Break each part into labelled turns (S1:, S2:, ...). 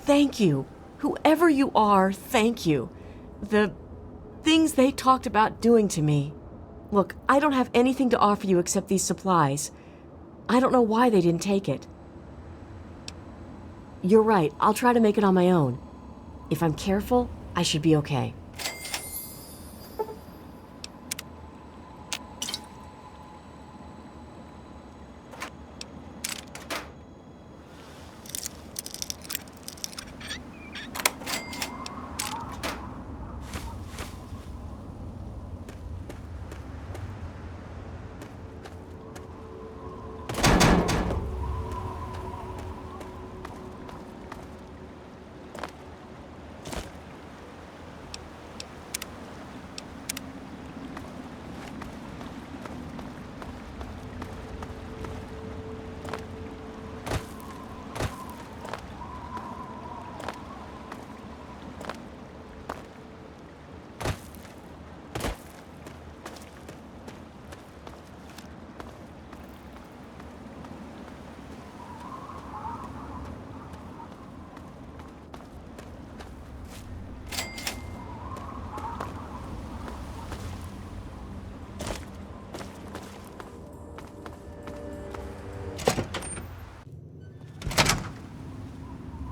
S1: Thank you. Whoever you are, thank you. The things they talked about doing to me. Look, I don't have anything to offer you except these supplies. I don't know why they didn't take it. You're right, I'll try to make it on my own. If I'm careful, I should be okay.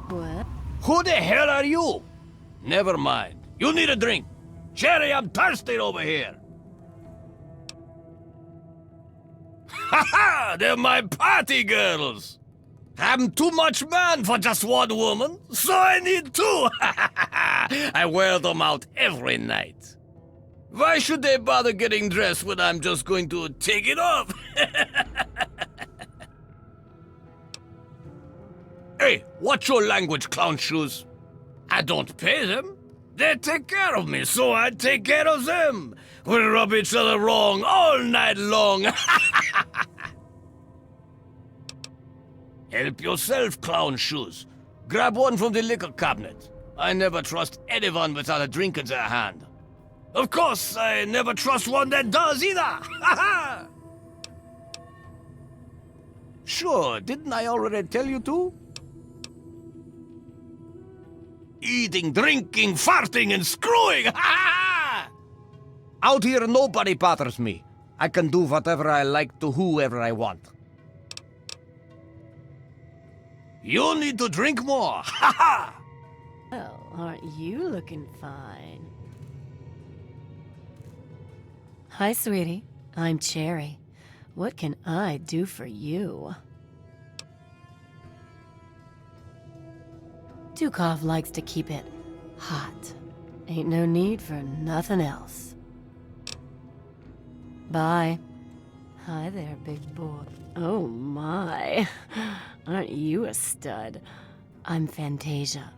S2: What?
S3: Who the hell are you? Never mind. You need a drink. Cherry, I'm thirsty over here. Ha ha! They're my party girls. I'm too much man for just one woman, so I need two. I wear them out every night. Why should they bother getting dressed when I'm just going to take it off? Hey, watch your language, clown shoes. I don't pay them. They take care of me, so I take care of them. We rub each other wrong all night long. Help yourself, clown shoes. Grab one from the liquor cabinet. I never trust anyone without a drink in their hand. Of course, I never trust one that does either. Sure, didn't I already tell you to? Eating, drinking, farting, and screwing! Out here, nobody bothers me. I can do whatever I like to whoever I want. You need to drink more!
S2: Well, aren't you looking fine? Hi, sweetie. I'm Cherry. What can I do for you? Dukov likes to keep it hot. Ain't no need for nothing else. Bye. Hi there, big boy. Oh my. Aren't you a stud? I'm Fantasia.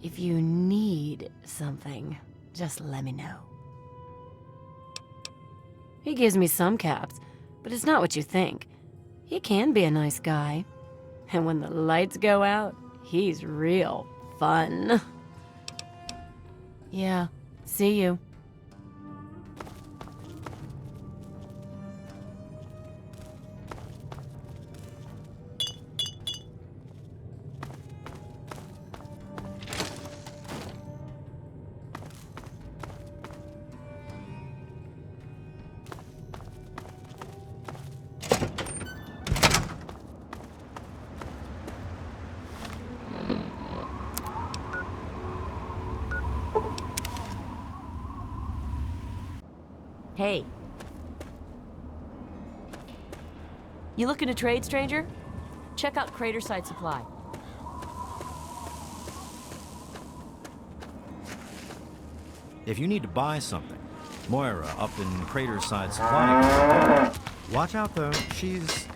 S2: If you need something, just let me know. He gives me some caps, but it's not what you think. He can be a nice guy. And when the lights go out, he's real fun. Yeah, see you.
S1: Hey. You looking to trade, stranger? Check out Craterside Supply.
S4: If you need to buy something, Moira up in Craterside Supply. Watch out though, she's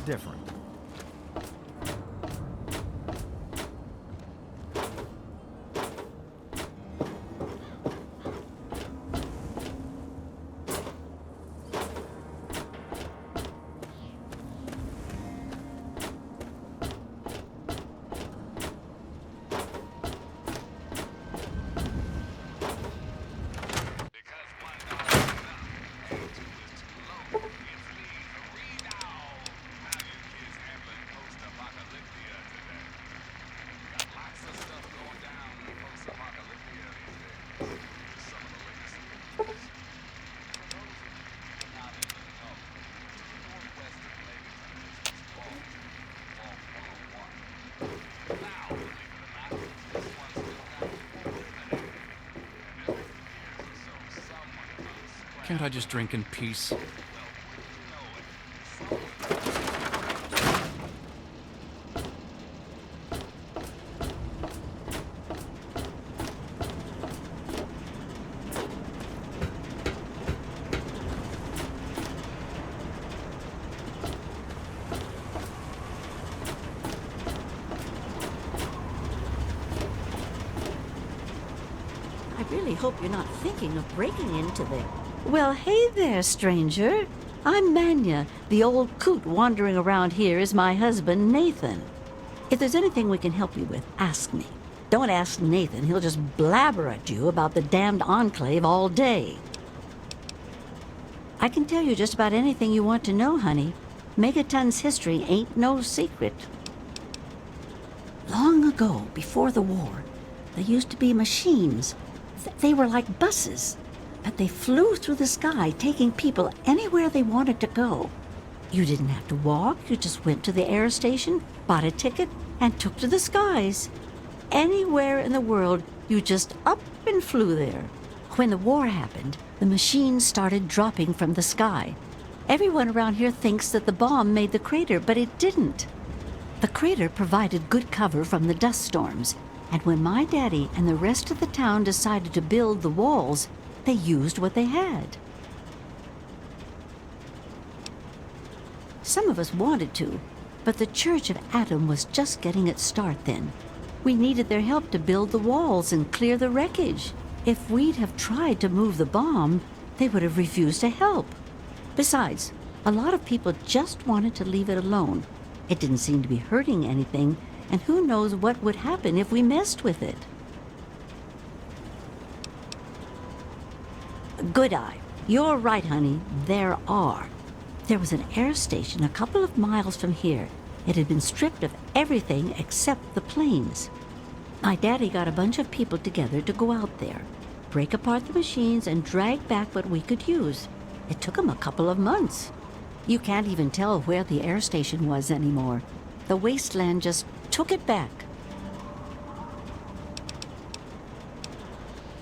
S4: different.
S5: Can't I just drink in peace?
S6: I really hope you're not thinking of breaking into there. Well, hey there, stranger. I'm Manya. The old coot wandering around here is my husband, Nathan. If there's anything we can help you with, ask me. Don't ask Nathan. He'll just blabber at you about the damned Enclave all day. I can tell you just about anything you want to know, honey. Megaton's history ain't no secret. Long ago, before the war, there used to be machines. They were like buses, but they flew through the sky, taking people anywhere they wanted to go. You didn't have to walk, you just went to the air station, bought a ticket, and took to the skies. Anywhere in the world, you just up and flew there. When the war happened, the machines started dropping from the sky. Everyone around here thinks that the bomb made the crater, but it didn't. The crater provided good cover from the dust storms. And when my daddy and the rest of the town decided to build the walls, they used what they had. Some of us wanted to, but the Church of Adam was just getting its start then. We needed their help to build the walls and clear the wreckage. If we'd have tried to move the bomb, they would have refused to help. Besides, a lot of people just wanted to leave it alone. It didn't seem to be hurting anything, and who knows what would happen if we messed with it. Good eye. You're right, honey. There are. There was an air station a couple of miles from here. It had been stripped of everything except the planes. My daddy got a bunch of people together to go out there, break apart the machines, and drag back what we could use. It took them a couple of months. You can't even tell where the air station was anymore. The wasteland just took it back.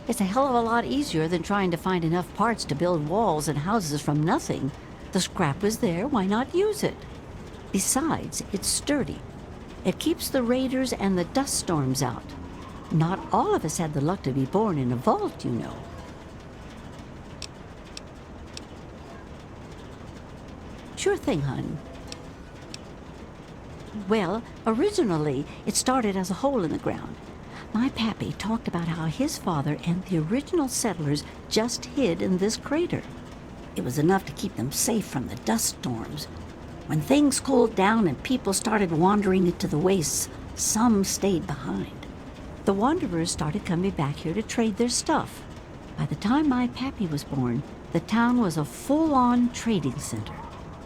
S6: It's a hell of a lot easier than trying to find enough parts to build walls and houses from nothing. The scrap was there, why not use it? Besides, it's sturdy. It keeps the raiders and the dust storms out. Not all of us had the luck to be born in a vault, you know. Sure thing, hon. Well, originally, it started as a hole in the ground. My pappy talked about how his father and the original settlers just hid in this crater. It was enough to keep them safe from the dust storms. When things cooled down and people started wandering into the wastes, some stayed behind. The wanderers started coming back here to trade their stuff. By the time my pappy was born, the town was a full-on trading center.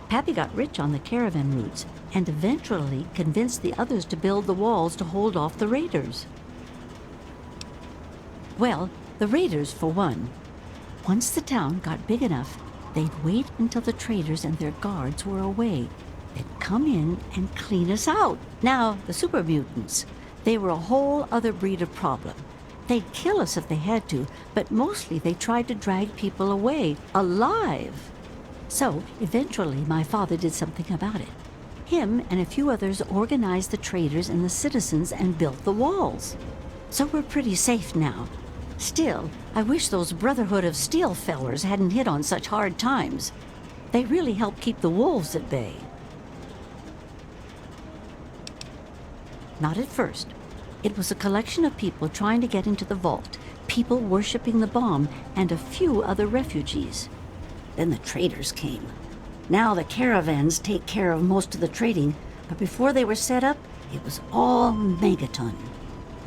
S6: Pappy got rich on the caravan routes and eventually convinced the others to build the walls to hold off the raiders. Well, the raiders for one. Once the town got big enough, they'd wait until the traders and their guards were away. They'd come in and clean us out. Now, the super mutants, they were a whole other breed of problem. They'd kill us if they had to, but mostly they tried to drag people away, alive. So, eventually, my father did something about it. Him and a few others organized the traders and the citizens and built the walls. So we're pretty safe now. Still, I wish those Brotherhood of Steel fellers hadn't hit on such hard times. They really helped keep the wolves at bay. Not at first. It was a collection of people trying to get into the vault, people worshipping the bomb, and a few other refugees. Then the traders came. Now the caravans take care of most of the trading, but before they were set up, it was all Megaton.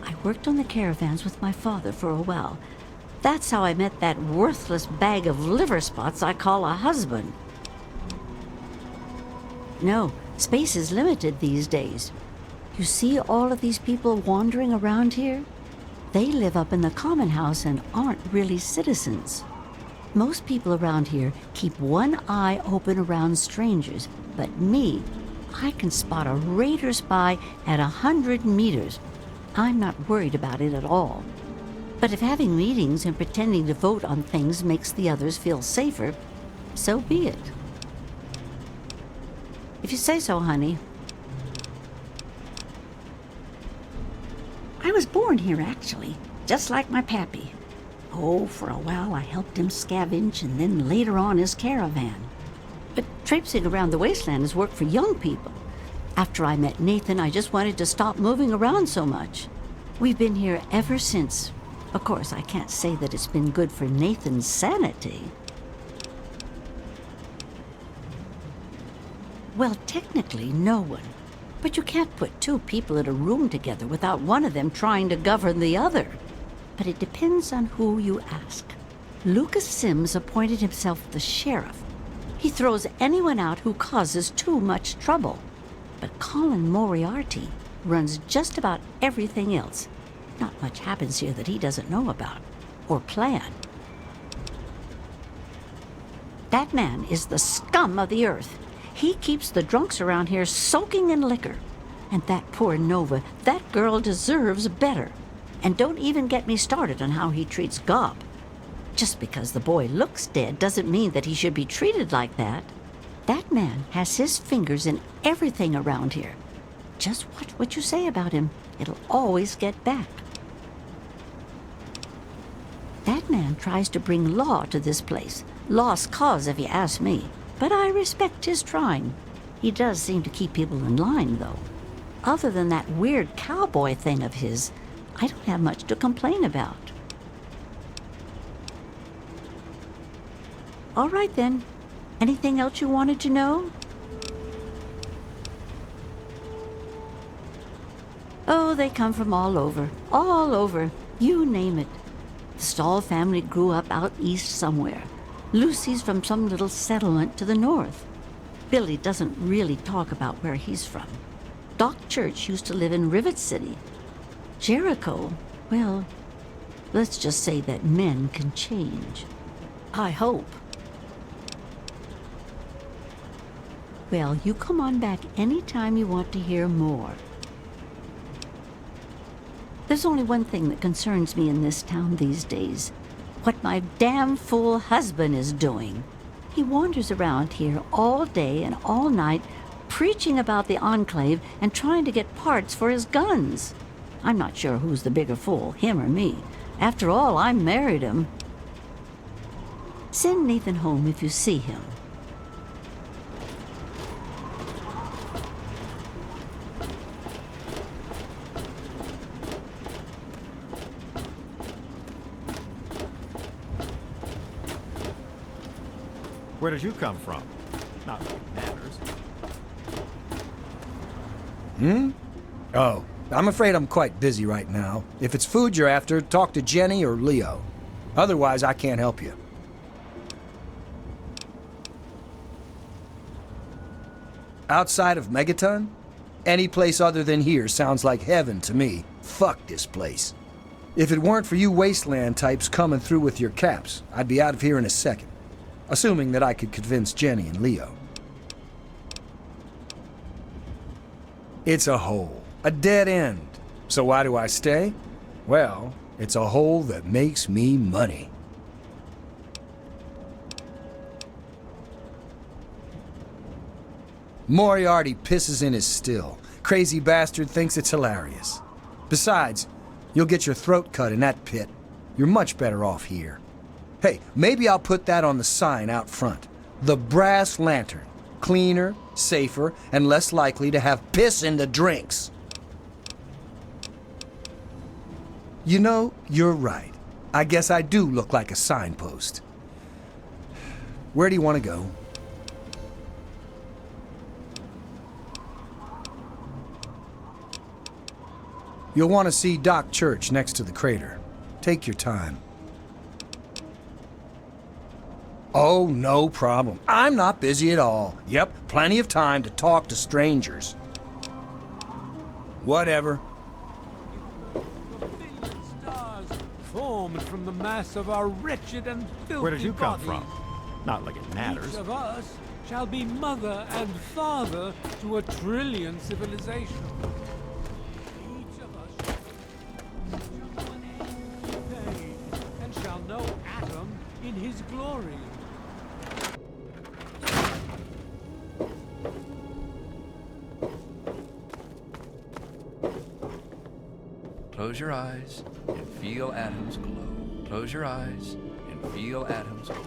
S6: I worked on the caravans with my father for a while. That's how I met that worthless bag of liver spots I call a husband. No, space is limited these days. You see all of these people wandering around here? They live up in the common house and aren't really citizens. Most people around here keep one eye open around strangers, but me, I can spot a raider spy at 100 meters. I'm not worried about it at all. But if having meetings and pretending to vote on things makes the others feel safer, so be it. If you say so, honey. I was born here, actually, just like my pappy. Oh, for a while I helped him scavenge and then later on his caravan. But traipsing around the wasteland is work for young people. After I met Nathan, I just wanted to stop moving around so much. We've been here ever since. Of course, I can't say that it's been good for Nathan's sanity. Well, technically, no one. But you can't put two people in a room together without one of them trying to govern the other. But it depends on who you ask. Lucas Sims appointed himself the sheriff. He throws anyone out who causes too much trouble. But Colin Moriarty runs just about everything else. Not much happens here that he doesn't know about or plan. That man is the scum of the earth. He keeps the drunks around here soaking in liquor. And that poor Nova, that girl deserves better. And don't even get me started on how he treats Gob. Just because the boy looks dead doesn't mean that he should be treated like that. That man has his fingers in everything around here. Just watch what you say about him. It'll always get back. That man tries to bring law to this place. Lost cause, if you ask me. But I respect his trying. He does seem to keep people in line, though. Other than that weird cowboy thing of his, I don't have much to complain about. All right, then. Anything else you wanted to know? Oh, they come from all over. All over. You name it. The Stahl family grew up out east somewhere. Lucy's from some little settlement to the north. Billy doesn't really talk about where he's from. Doc Church used to live in Rivet City. Jericho, well, let's just say that men can change. I hope. Well, you come on back anytime you want to hear more. There's only one thing that concerns me in this town these days. What my damn fool husband is doing. He wanders around here all day and all night, preaching about the Enclave and trying to get parts for his guns. I'm not sure who's the bigger fool, him or me. After all, I married him. Send Nathan home if you see him.
S4: Where did you come from? Not that it matters.
S5: Oh, I'm afraid I'm quite busy right now. If it's food you're after, talk to Jenny or Leo. Otherwise, I can't help you. Outside of Megaton? Any place other than here sounds like heaven to me. Fuck this place. If it weren't for you wasteland types coming through with your caps, I'd be out of here in a second. Assuming that I could convince Jenny and Leo. It's a hole. A dead end. So why do I stay? Well, it's a hole that makes me money. Moriarty pisses in his still. Crazy bastard thinks it's hilarious. Besides, you'll get your throat cut in that pit. You're much better off here. Hey, maybe I'll put that on the sign out front. The Brass Lantern. Cleaner, safer, and less likely to have piss in the drinks. You know, you're right. I guess I do look like a signpost. Where do you want to go? You'll want to see Doc Church next to the crater. Take your time. Oh, no problem. I'm not busy at all. Yep, plenty of time to talk to strangers. Whatever.
S7: Stars formed from the mass of our wretched and filthy
S4: Where did you come
S7: bodies.
S4: from? Not like it matters.
S7: Each of us shall be mother and father to a trillion civilizations. Each of us shall one end.
S8: Close your eyes and feel Adam's glow. Close your eyes and feel Adam's glow.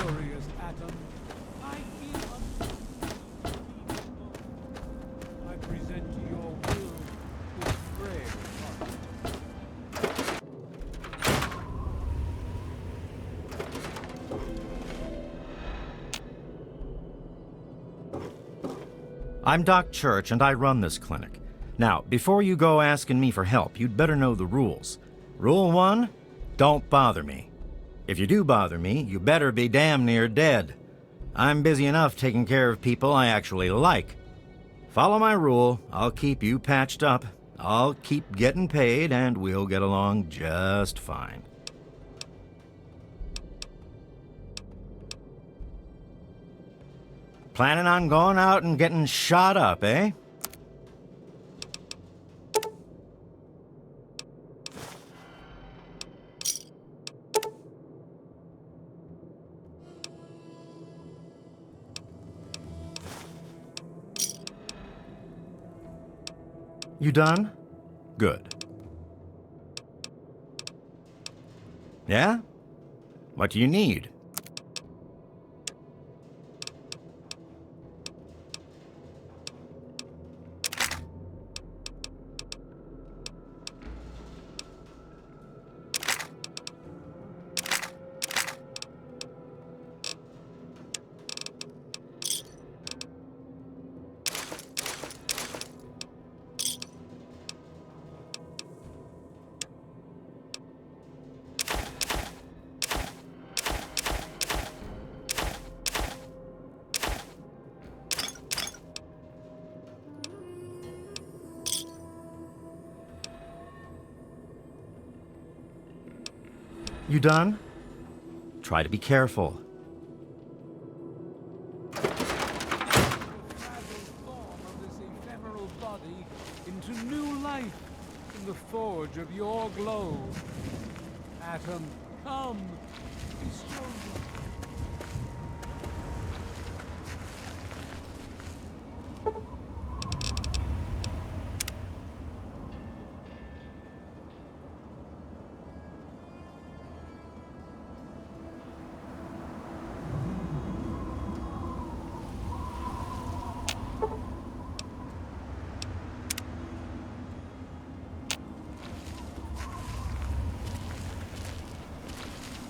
S7: Glorious Atom, I feel I present to your will this frail heart.
S4: I'm Doc Church, and I run this clinic. Now, before you go asking me for help, you'd better know the rules. Rule 1, don't bother me. If you do bother me, you better be damn near dead. I'm busy enough taking care of people I actually like. Follow my rule, I'll keep you patched up, I'll keep getting paid, and we'll get along just fine. Planning on going out and getting shot up, eh? You done? Good. Yeah? What do you need? You done? Try to be careful.
S7: Form of this ephemeral body into new life in the forge of your glow. Atom, come, bestow your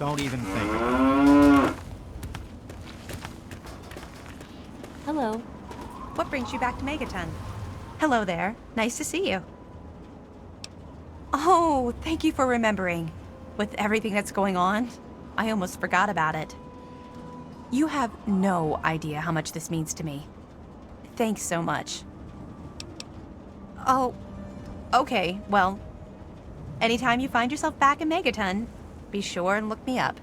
S4: Don't even think about it.
S9: Hello.
S10: What brings you back to Megaton? Hello there. Nice to see you. Oh, thank you for remembering. With everything that's going on, I almost forgot about it. You have no idea how much this means to me. Thanks so much. Oh, okay, well, anytime you find yourself back in Megaton, be sure and look me up.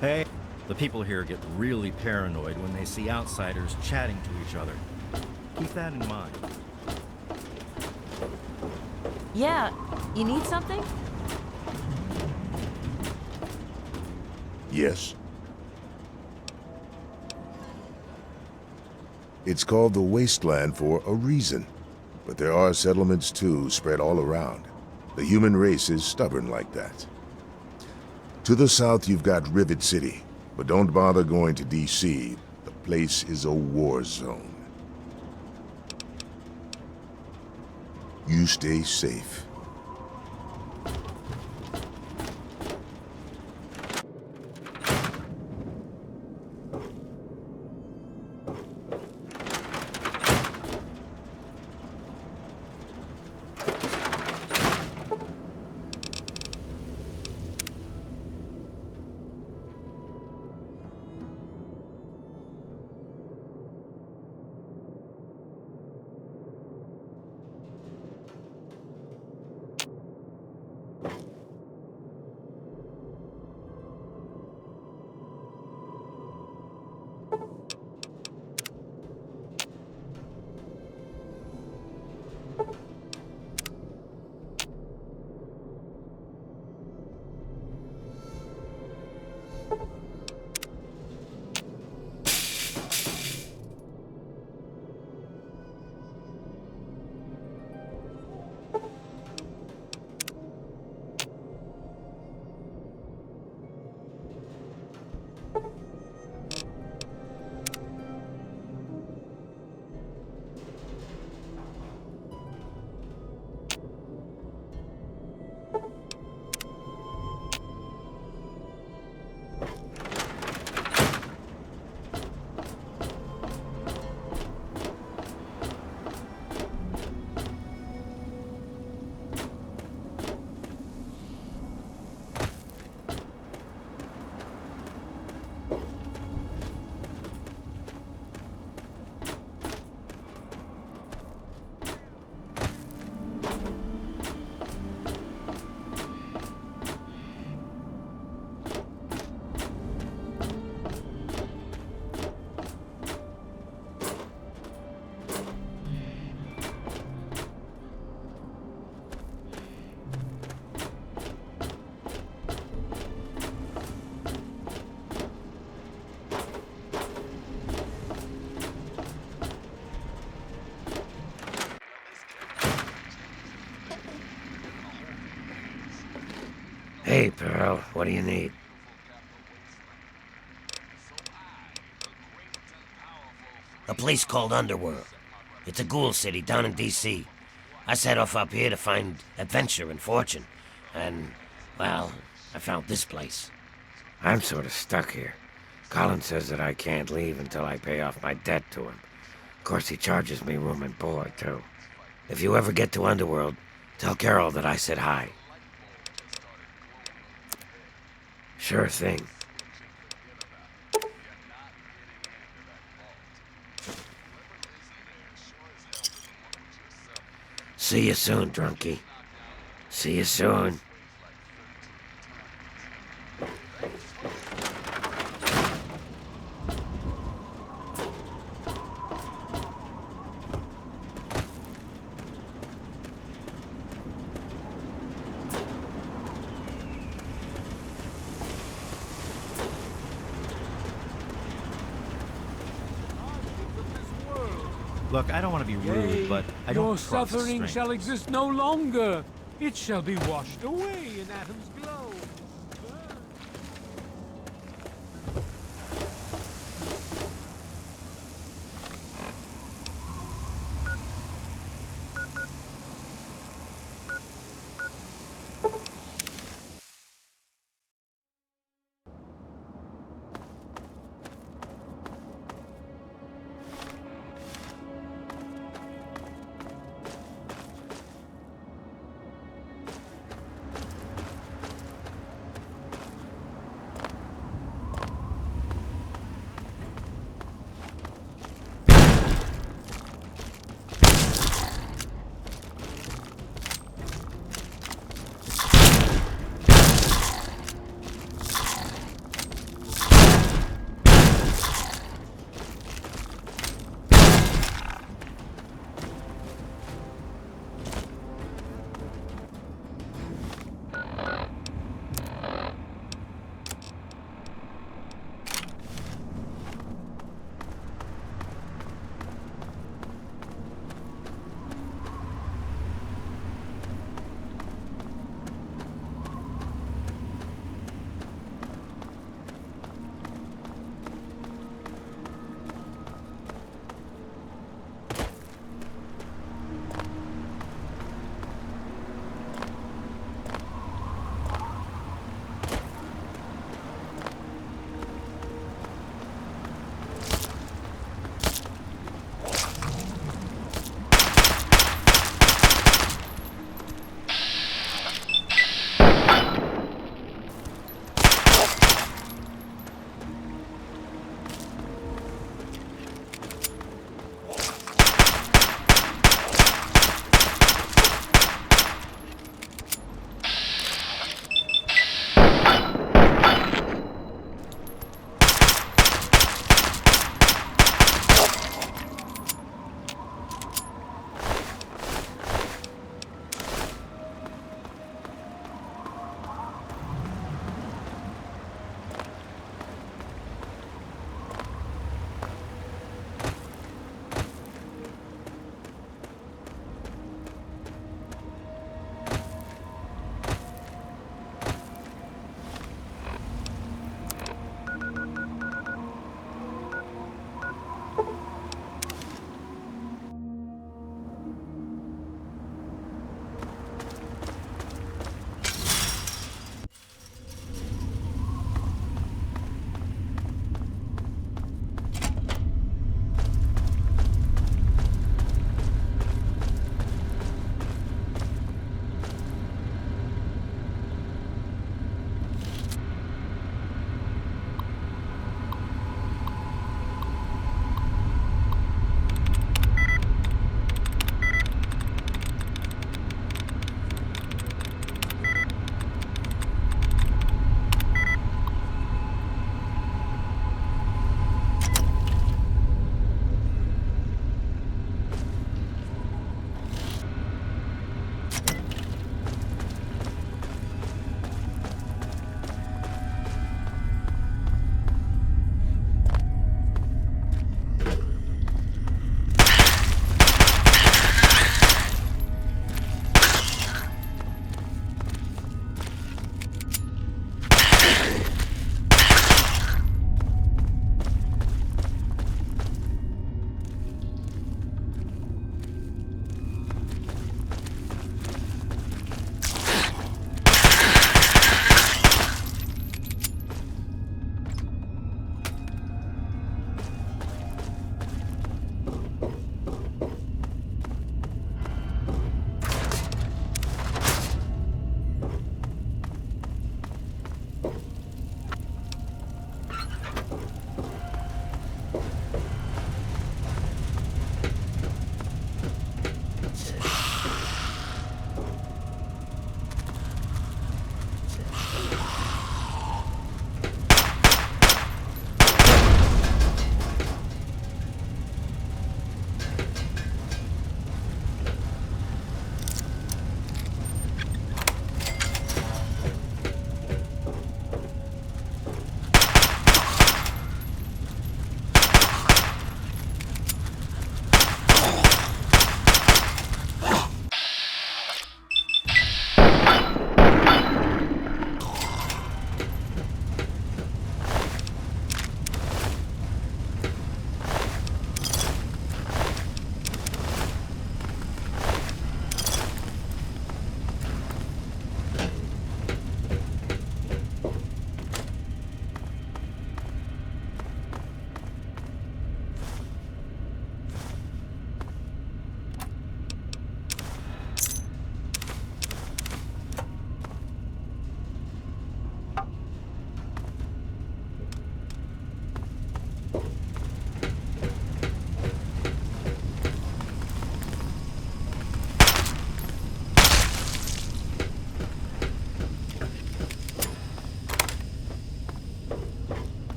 S4: Hey, the people here get really paranoid when they see outsiders chatting to each other. Keep that in mind.
S9: Yeah, you need something?
S11: Yes. It's called the Wasteland for a reason. But there are settlements too, spread all around. The human race is stubborn like that. To the south, you've got Rivet City. But don't bother going to D.C. The place is a war zone. You stay safe.
S12: Hey, Pearl, what do you need? A place called Underworld. It's a ghoul city down in D.C. I set off up here to find adventure and fortune. And, well, I found this place. I'm sort of stuck here. Colin says that I can't leave until I pay off my debt to him. Of course, he charges me room and board, too. If you ever get to Underworld, tell Carol that I said hi. Sure thing. See you soon, drunkie. See you soon.
S4: Look, I don't want to be rude, but I don't
S7: Your
S4: trust
S7: suffering
S4: strangers.
S7: shall exist no longer. It shall be washed away in Atom's glow.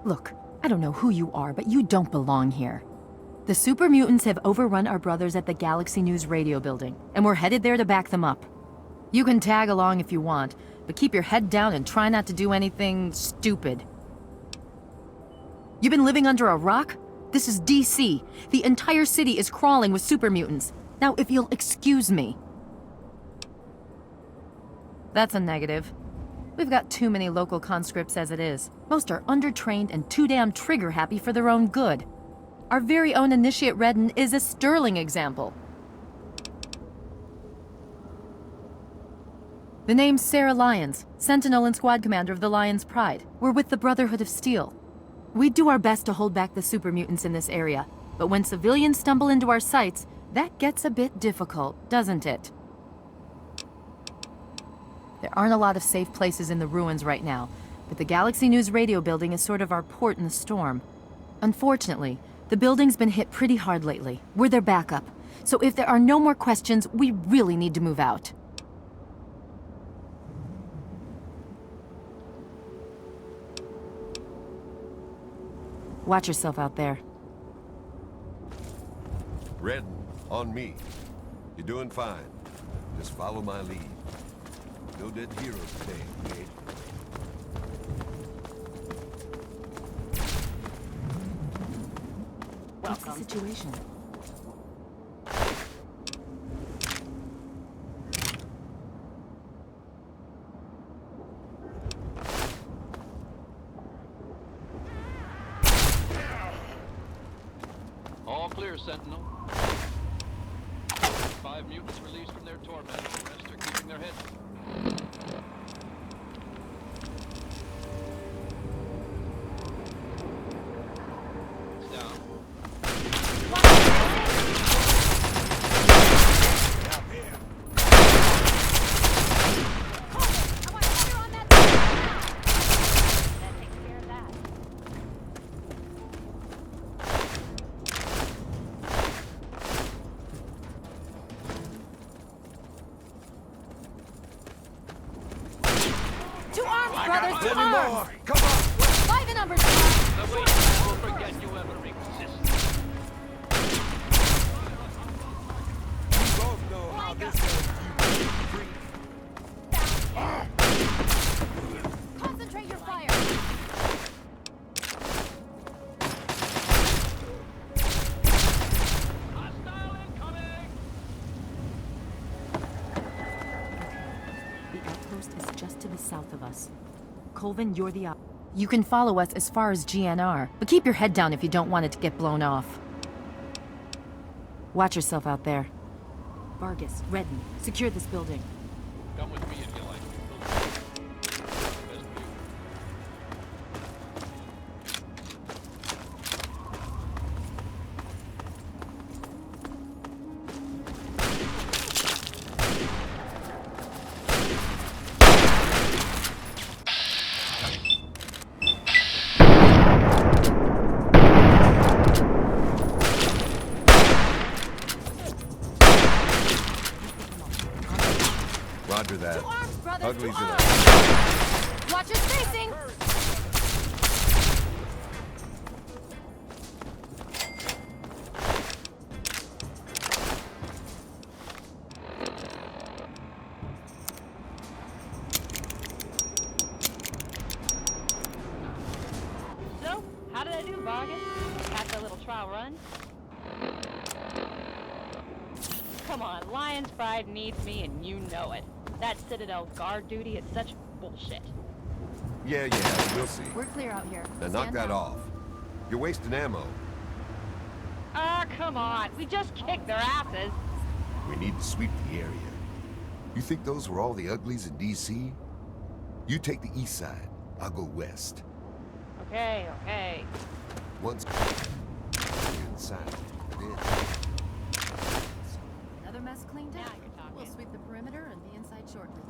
S9: Look, I don't know who you are, but you don't belong here. The super mutants have overrun our brothers at the Galaxy News radio building, and we're headed there to back them up. You can tag along if you want, but keep your head down and try not to do anything stupid. You've been living under a rock? This is DC. The entire city is crawling with super mutants. Now, if you'll excuse me. That's a negative. We've got too many local conscripts as it is. Most are undertrained and too damn trigger-happy for their own good. Our very own Initiate Redden is a sterling example. The name's Sarah Lyons, Sentinel and Squad Commander of the Lion's Pride. We're with the Brotherhood of Steel. We do our best to hold back the super mutants in this area, but when civilians stumble into our sights, that gets a bit difficult, doesn't it? There aren't a lot of safe places in the ruins right now, but the Galaxy News radio building is sort of our port in the storm. Unfortunately, the building's been hit pretty hard lately. We're their backup, so if there are no more questions, we really need to move out. Watch yourself out there.
S13: Redden, on me. You're doing fine. Just follow my lead. No dead heroes today, Kate.
S9: What's the situation?
S14: All clear, Sentinel. 5 mutants released from their torment. The rest are keeping their heads.
S9: outpost is just to the south of us. Colvin, you're the You can follow us as far as GNR, but keep your head down if you don't want it to get blown off. Watch yourself out there. Vargas, Redden, secure this building.
S14: Come with me if you like. Best view.
S13: Roger that. Uglies in a...
S9: Watch your spacing!
S15: So, how did I do, Vargas? After a little trial run? Come on, Lion's Pride needs me and you know it. That Citadel guard duty is such bullshit.
S13: Yeah, we'll see.
S9: We're clear out here.
S13: Now knock
S9: Stand
S13: that
S9: down.
S13: off. You're wasting ammo.
S15: Ah, come on. We just kicked their asses.
S13: We need to sweep the area. You think those were all the uglies in D.C.? You take the east side. I'll go west.
S15: Okay.
S13: Once inside, then...
S9: Another mess cleaned up.
S15: you're talking.
S9: We'll sweep the perimeter and be inside shortly.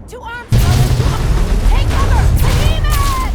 S15: Two arms, brothers! Take cover! Behemoth!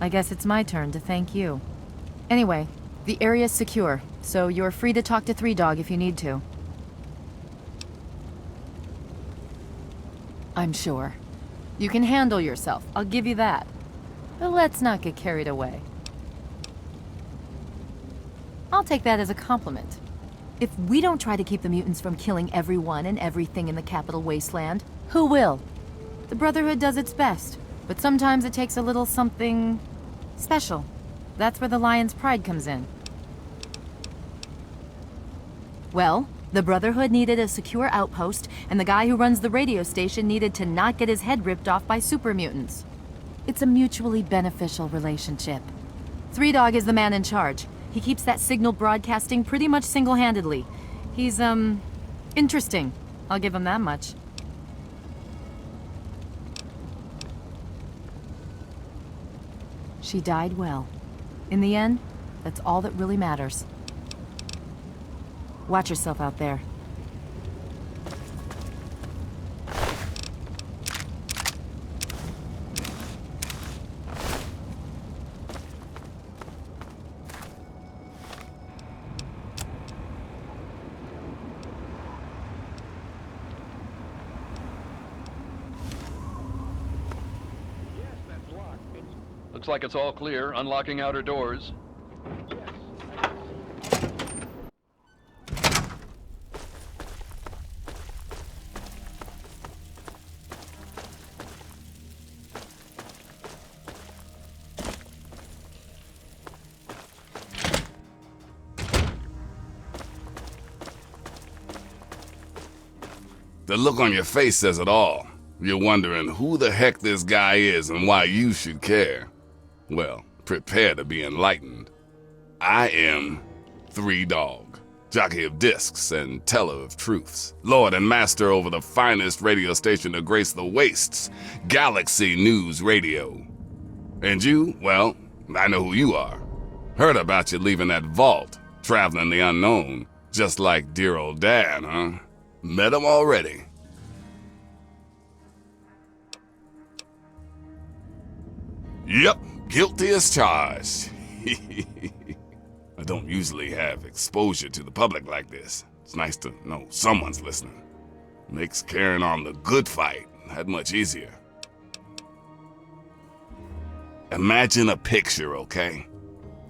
S9: I guess it's my turn to thank you. Anyway, the area's secure, so you're free to talk to Three Dog if you need to. I'm sure. You can handle yourself, I'll give you that. But let's not get carried away. I'll take that as a compliment. If we don't try to keep the mutants from killing everyone and everything in the capital wasteland, who will? The Brotherhood does its best, but sometimes it takes a little something special. That's where the Lion's Pride comes in. Well, the Brotherhood needed a secure outpost, and the guy who runs the radio station needed to not get his head ripped off by super mutants. It's a mutually beneficial relationship. Three Dog is the man in charge. He keeps that signal broadcasting pretty much single-handedly. He's, interesting. I'll give him that much. She died well. In the end, that's all that really matters. Watch yourself out there.
S14: Looks like it's all clear. Unlocking outer doors.
S16: The look on your face says it all. You're wondering who the heck this guy is and why you should care. Well, prepare to be enlightened. I am Three Dog, jockey of discs and teller of truths, lord and master over the finest radio station to grace the wastes, Galaxy News Radio. And you, well, I know who you are. Heard about you leaving that vault, traveling the unknown, just like dear old Dad, huh? Met him already. Yep, guilty as charged. I don't usually have exposure to the public like this. It's nice to know someone's listening. Makes carrying on the good fight that much easier. Imagine a picture, okay?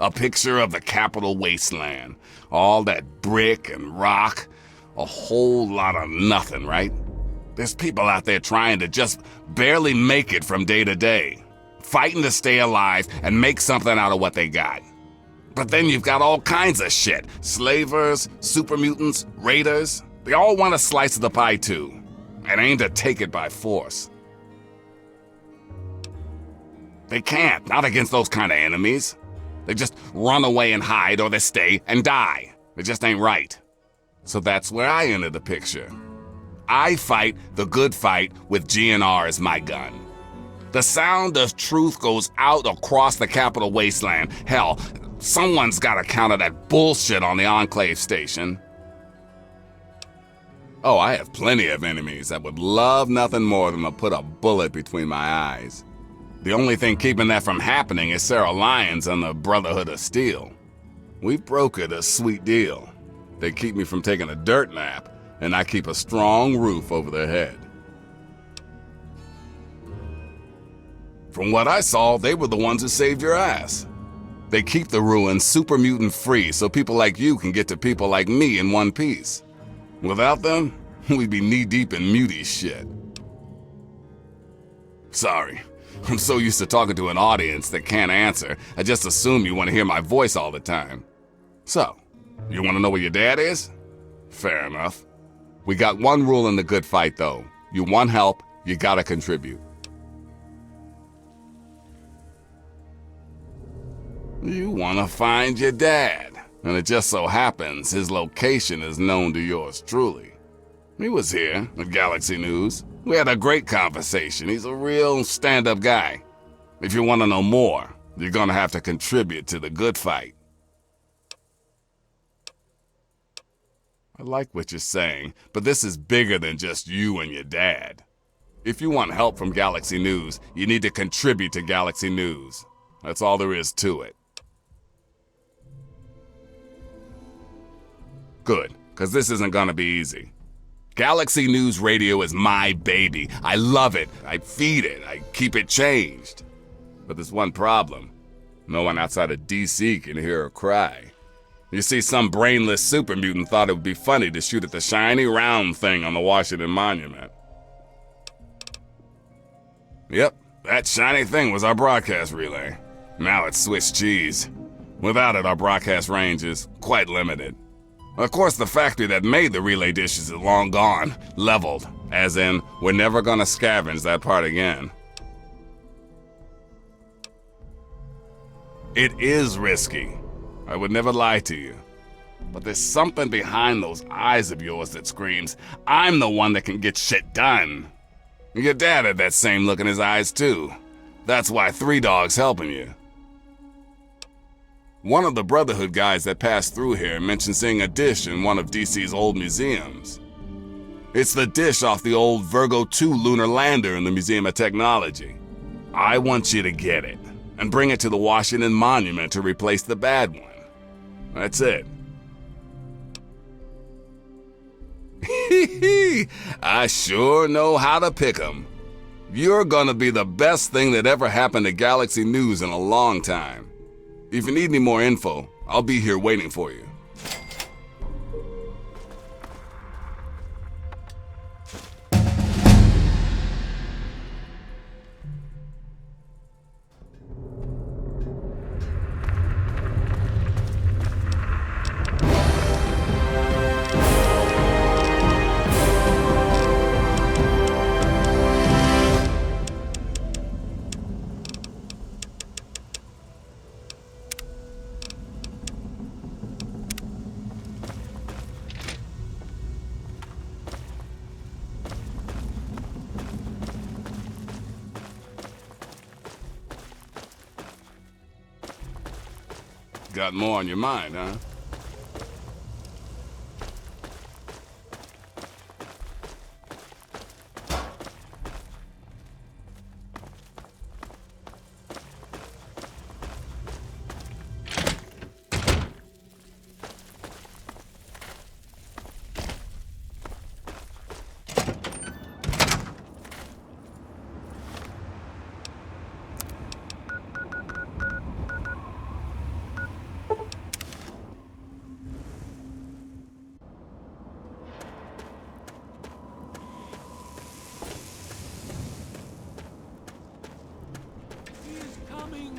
S16: A picture of the Capital Wasteland. All that brick and rock. A whole lot of nothing, right? There's people out there trying to just barely make it from day to day, fighting to stay alive and make something out of what they got. But then you've got all kinds of shit. Slavers, super mutants, raiders. They all want a slice of the pie too, and aim to take it by force. They can't, not against those kind of enemies. They just run away and hide, or they stay and die. It just ain't right. So that's where I enter the picture. I fight the good fight with GNR as my gun. The sound of truth goes out across the Capital Wasteland. Hell, someone's gotta counter that bullshit on the Enclave station. Oh, I have plenty of enemies that would love nothing more than to put a bullet between my eyes. The only thing keeping that from happening is Sarah Lyons and the Brotherhood of Steel. We've brokered a sweet deal. They keep me from taking a dirt nap, and I keep a strong roof over their head. From what I saw, they were the ones who saved your ass. They keep the ruins super mutant free so people like you can get to people like me in one piece. Without them, we'd be knee-deep in mutie shit. Sorry, I'm so used to talking to an audience that can't answer, I just assume you want to hear my voice all the time. So, you want to know where your dad is? Fair enough. We got one rule in the good fight, though. You want help, you gotta contribute. You want to find your dad, and it just so happens his location is known to yours truly. He was here at Galaxy News. We had a great conversation. He's a real stand-up guy. If you want to know more, you're gonna have to contribute to the good fight. I like what you're saying, but this is bigger than just you and your dad. If you want help from Galaxy News, you need to contribute to Galaxy News. That's all there is to it. Good, because this isn't gonna be easy. Galaxy News Radio is my baby. I love it, I feed it, I keep it changed. But there's one problem. No one outside of DC can hear her cry. You see, some brainless super mutant thought it would be funny to shoot at the shiny round thing on the Washington Monument. Yep, that shiny thing was our broadcast relay. Now it's Swiss cheese. Without it, our broadcast range is quite limited. Of course, the factory that made the relay dishes is long gone, leveled, as in, we're never gonna scavenge that part again. It is risky. I would never lie to you. But there's something behind those eyes of yours that screams, I'm the one that can get shit done. Your dad had that same look in his eyes too. That's why Three Dog's helping you. One of the Brotherhood guys that passed through here mentioned seeing a dish in one of DC's old museums. It's the dish off the old Virgo 2 lunar lander in the Museum of Technology. I want you to get it and bring it to the Washington Monument to replace the bad one. That's it. I sure know how to pick 'em. You're gonna be the best thing that ever happened to Galaxy News in a long time. If you need any more info, I'll be here waiting for you. Got more on your mind, huh?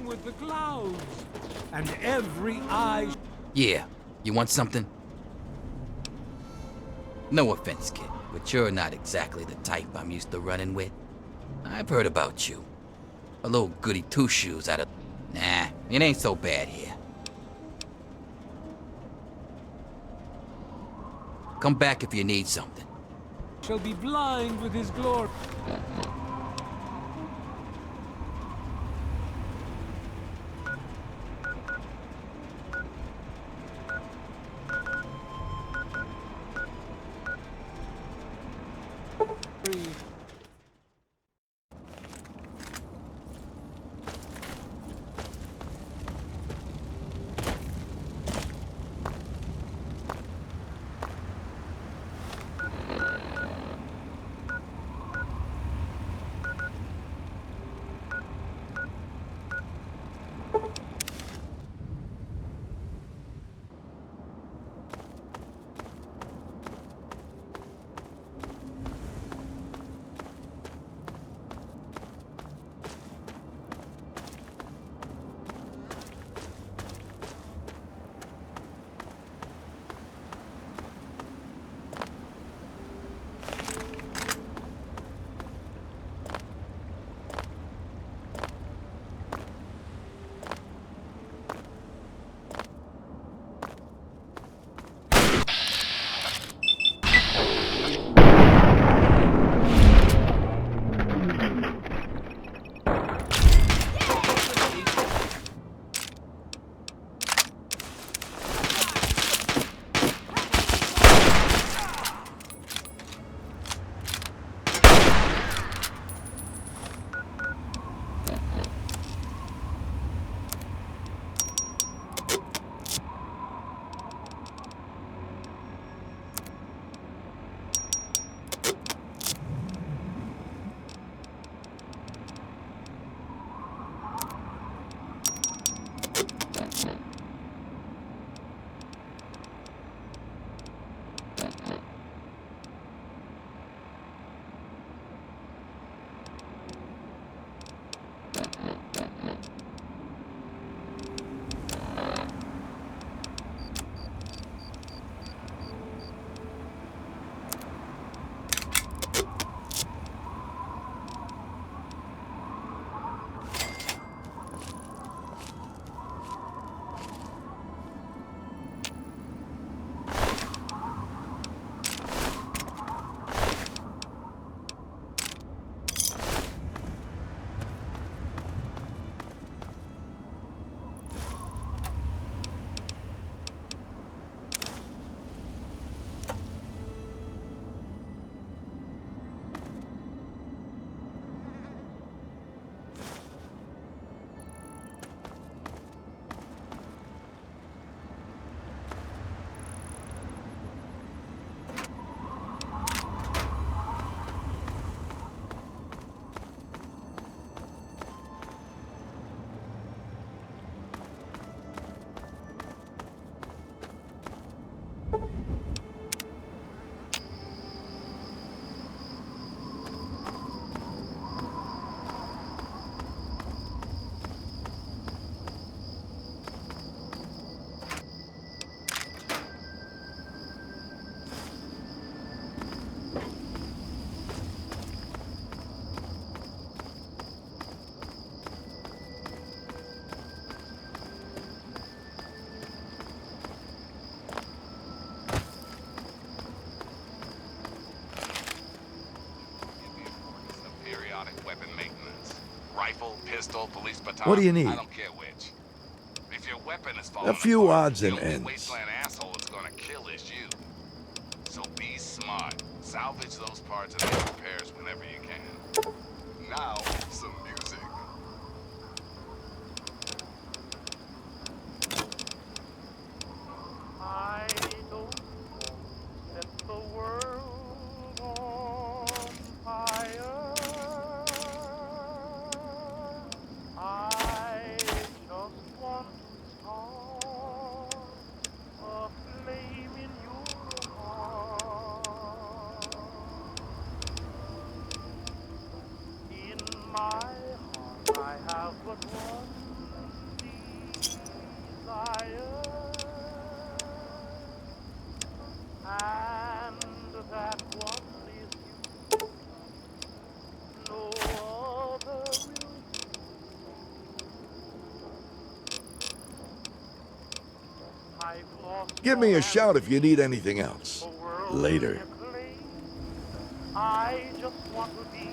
S7: With the clouds, and every eye.
S17: Yeah, you want something? No offense, kid, but you're not exactly the type I'm used to running with. I've heard about you. A little goody two-shoes out of... Nah, it ain't so bad here. Come back if you need something.
S7: Shall be blind with his glory.
S16: pistol, police baton.
S18: What do you need?
S16: I don't care which. If your weapon is
S18: A
S16: falling
S18: few
S16: apart,
S18: odds and
S16: the only
S18: ends.
S16: wasteland asshole that's gonna kill is you. So be smart. Salvage those parts and make repairs whenever you can. Now, some music.
S19: I don't set the world on fire. I just want to start a flame in your heart. In my heart I have but one desire. And that one is you. No other will do. I've lost
S18: Give me a shout if you need anything else. Later.
S19: I just want to be.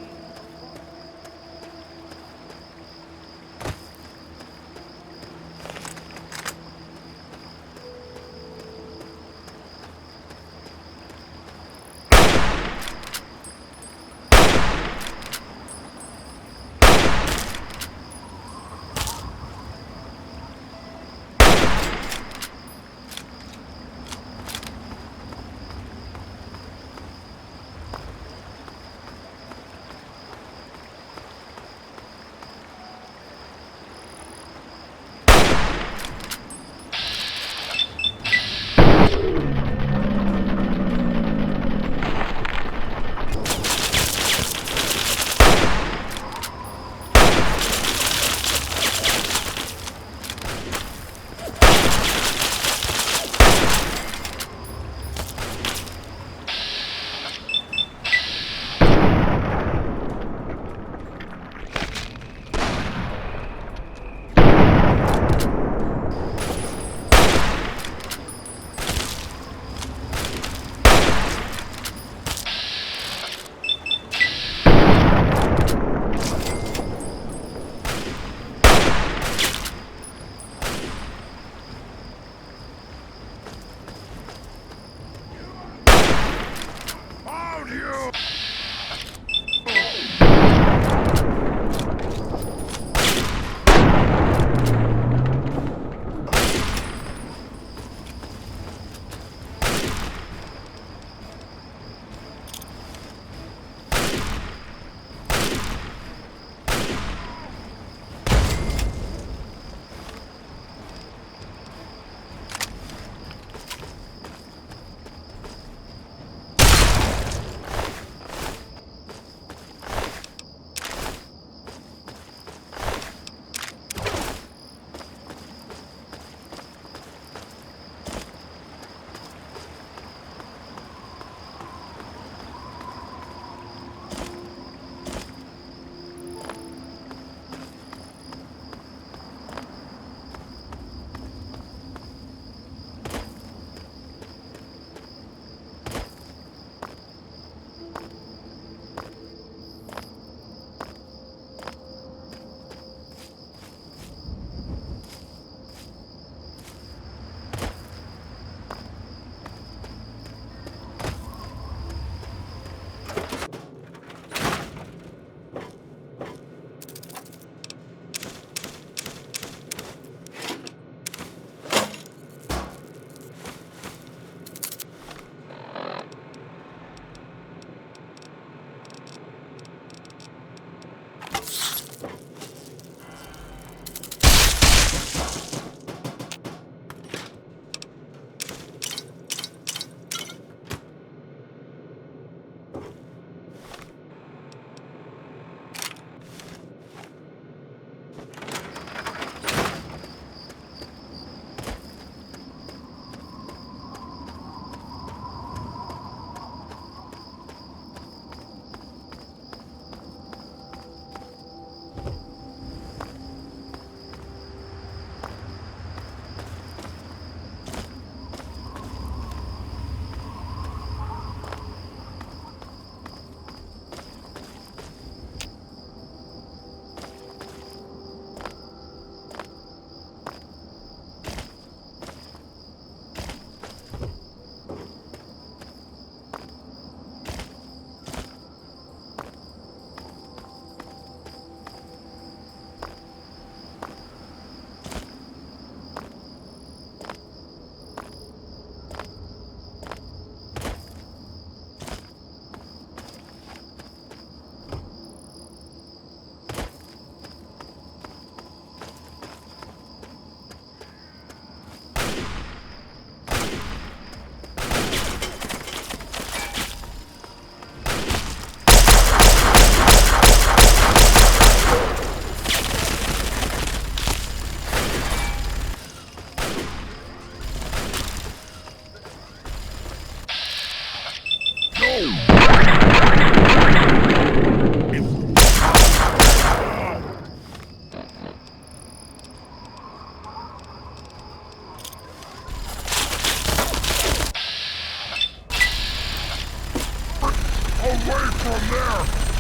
S11: away from there!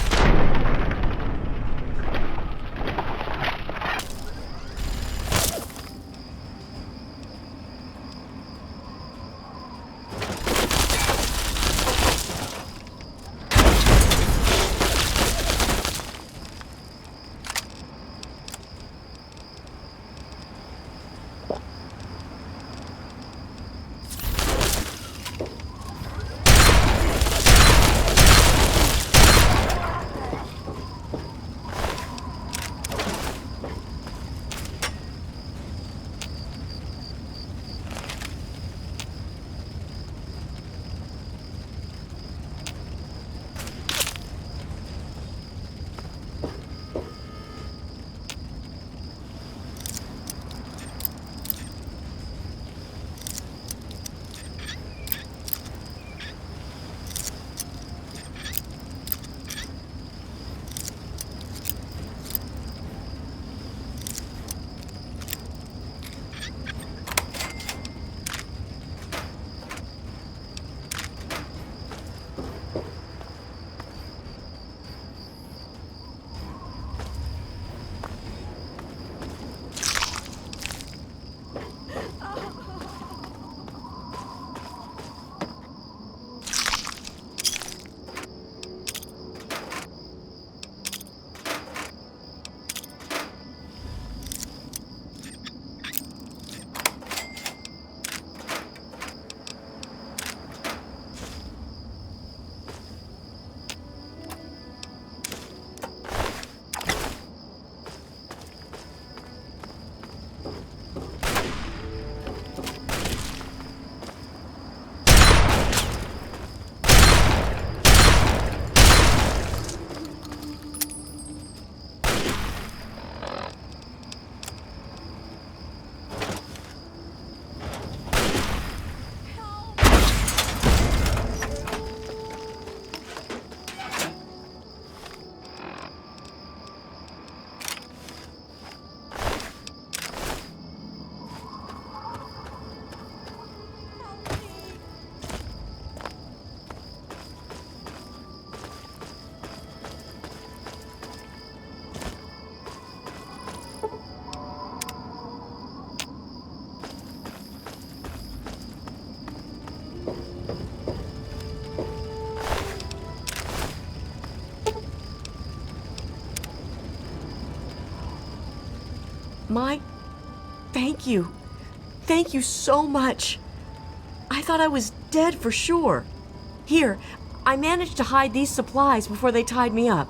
S1: My, thank you. Thank you so much. I thought I was dead for sure. Here, I managed to hide these supplies before they tied me up.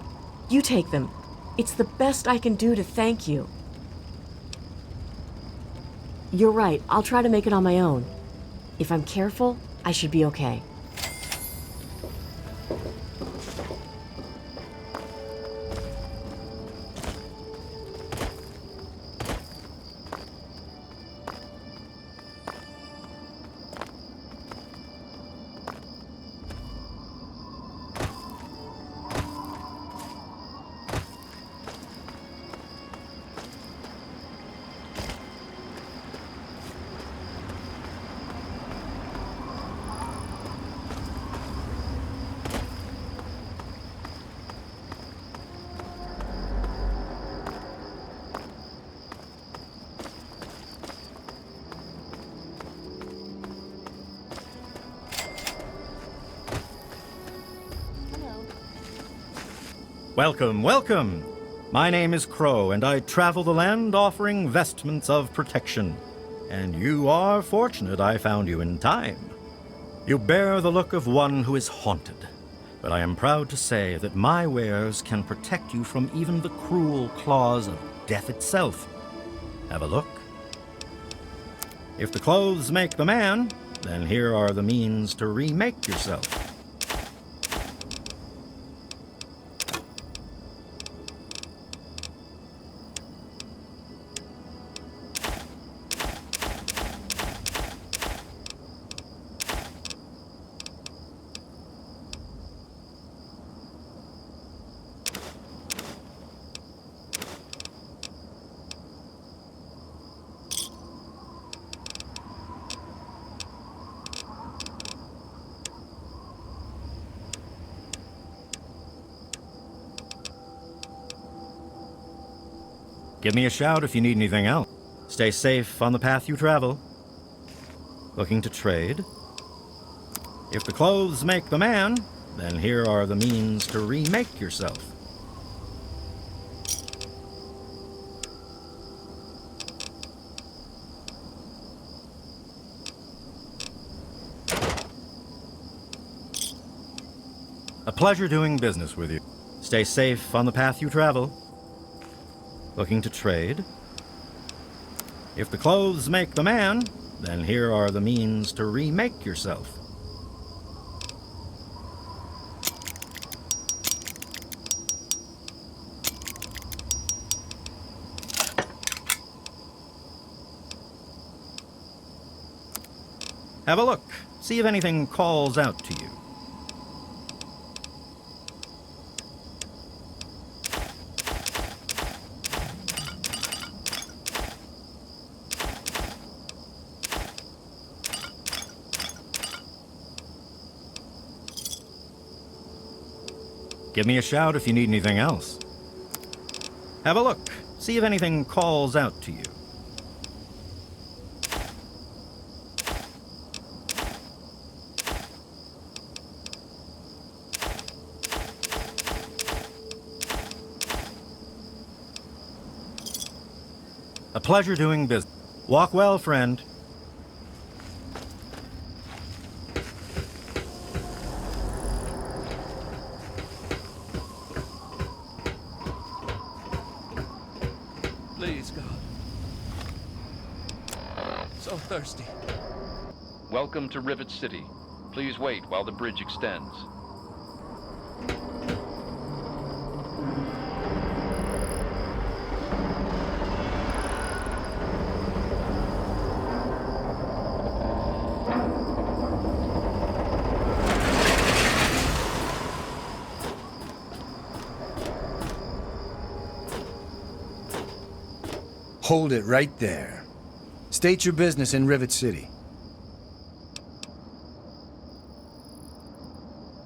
S1: You take them. It's the best I can do to thank you. You're right, I'll try to make it on my own. If I'm careful, I should be okay.
S4: Welcome, welcome. My name is Crow, and I travel the land offering vestments of protection. And you are fortunate I found you in time. You bear the look of one who is haunted, but I am proud to say that my wares can protect you from even the cruel claws of death itself. Have a look. If the clothes make the man, then here are the means to remake yourself. Give me a shout if you need anything else. Stay safe on the path you travel. Looking to trade? If the clothes make the man, then here are the means to remake yourself. A pleasure doing business with you. Stay safe on the path you travel. Looking to trade? If the clothes make the man, then here are the means to remake yourself. Have a look. See if anything calls out to you. Give me a shout if you need anything else. Have a look. See if anything calls out to you. A pleasure doing business. Walk well, friend.
S8: Please, God. So thirsty.
S14: Welcome to Rivet City. Please wait while the bridge extends.
S5: Hold it right there. State your business in Rivet City.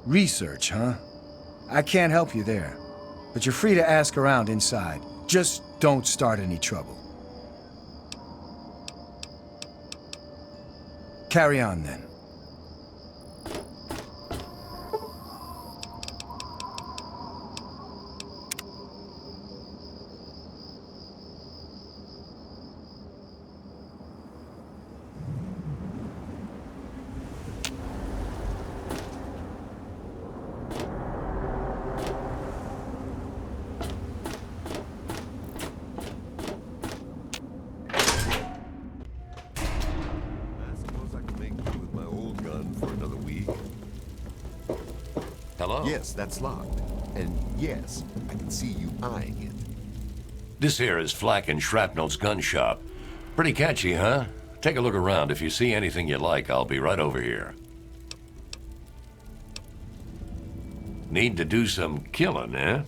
S5: Research, huh? I can't help you there, but you're free to ask around inside. Just don't start any trouble. Carry on, then.
S13: Hello? Yes, that's locked. And yes, I can see you eyeing it.
S3: This here is Flack and Shrapnel's gun shop. Pretty catchy, huh? Take a look around. If you see anything you like, I'll be right over here. Need to do some killing, eh?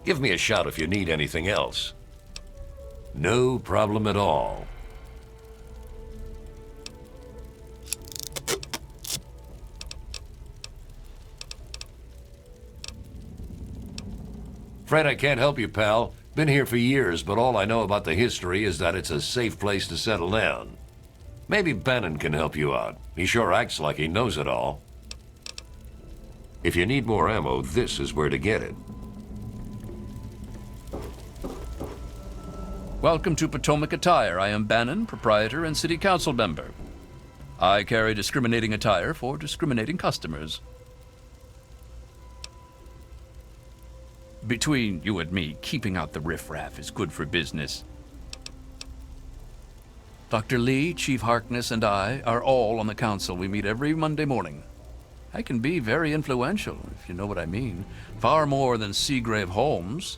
S3: Give me a shout if you need anything else. No problem at all. Fred, I can't help you, pal. Been here for years, but all I know about the history is that it's a safe place to settle down. Maybe Bannon can help you out. He sure acts like he knows it all. If you need more ammo, this is where to get it.
S8: Welcome to Potomac Attire. I am Bannon, proprietor and city council member. I carry discriminating attire for discriminating customers. Between you and me, keeping out the riffraff is good for business. Dr. Lee, Chief Harkness, and I are all on the council. We meet every Monday morning. I can be very influential, if you know what I mean. Far more than Seagrave Holmes.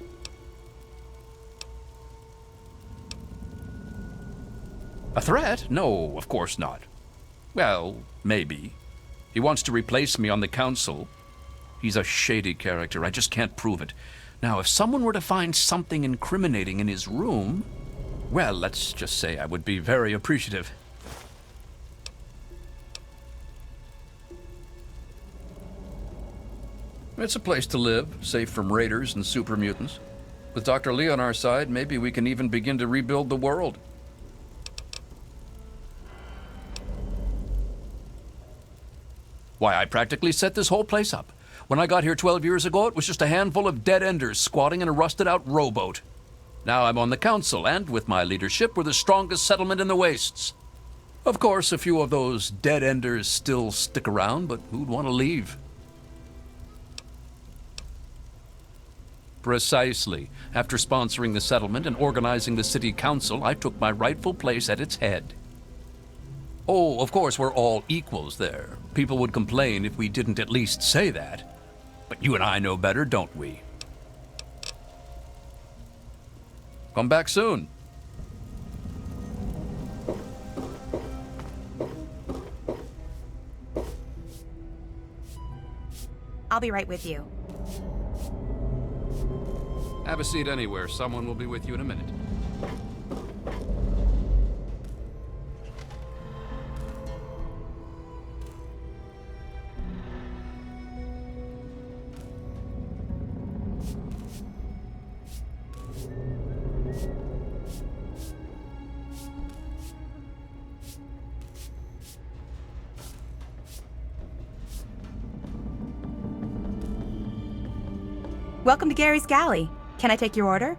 S8: A threat? No, of course not. Well, maybe. He wants to replace me on the council. He's a shady character. I just can't prove it. Now, if someone were to find something incriminating in his room, well, let's just say I would be very appreciative. It's a place to live, safe from raiders and super mutants. With Dr. Lee on our side, maybe we can even begin to rebuild the world. Why, I practically set this whole place up. When I got here 12 years ago, it was just a handful of dead-enders squatting in a rusted-out rowboat. Now I'm on the council, and with my leadership, we're the strongest settlement in the wastes. Of course, a few of those dead-enders still stick around, but who'd want to leave? Precisely. After sponsoring the settlement and organizing the city council, I took my rightful place at its head. Oh, of course, we're all equals there. People would complain if we didn't at least say that. But you and I know better, don't we? Come back soon.
S10: I'll be right with you.
S8: Have a seat anywhere. Someone will be with you in a minute.
S10: Welcome to Gary's Galley. Can I take your order?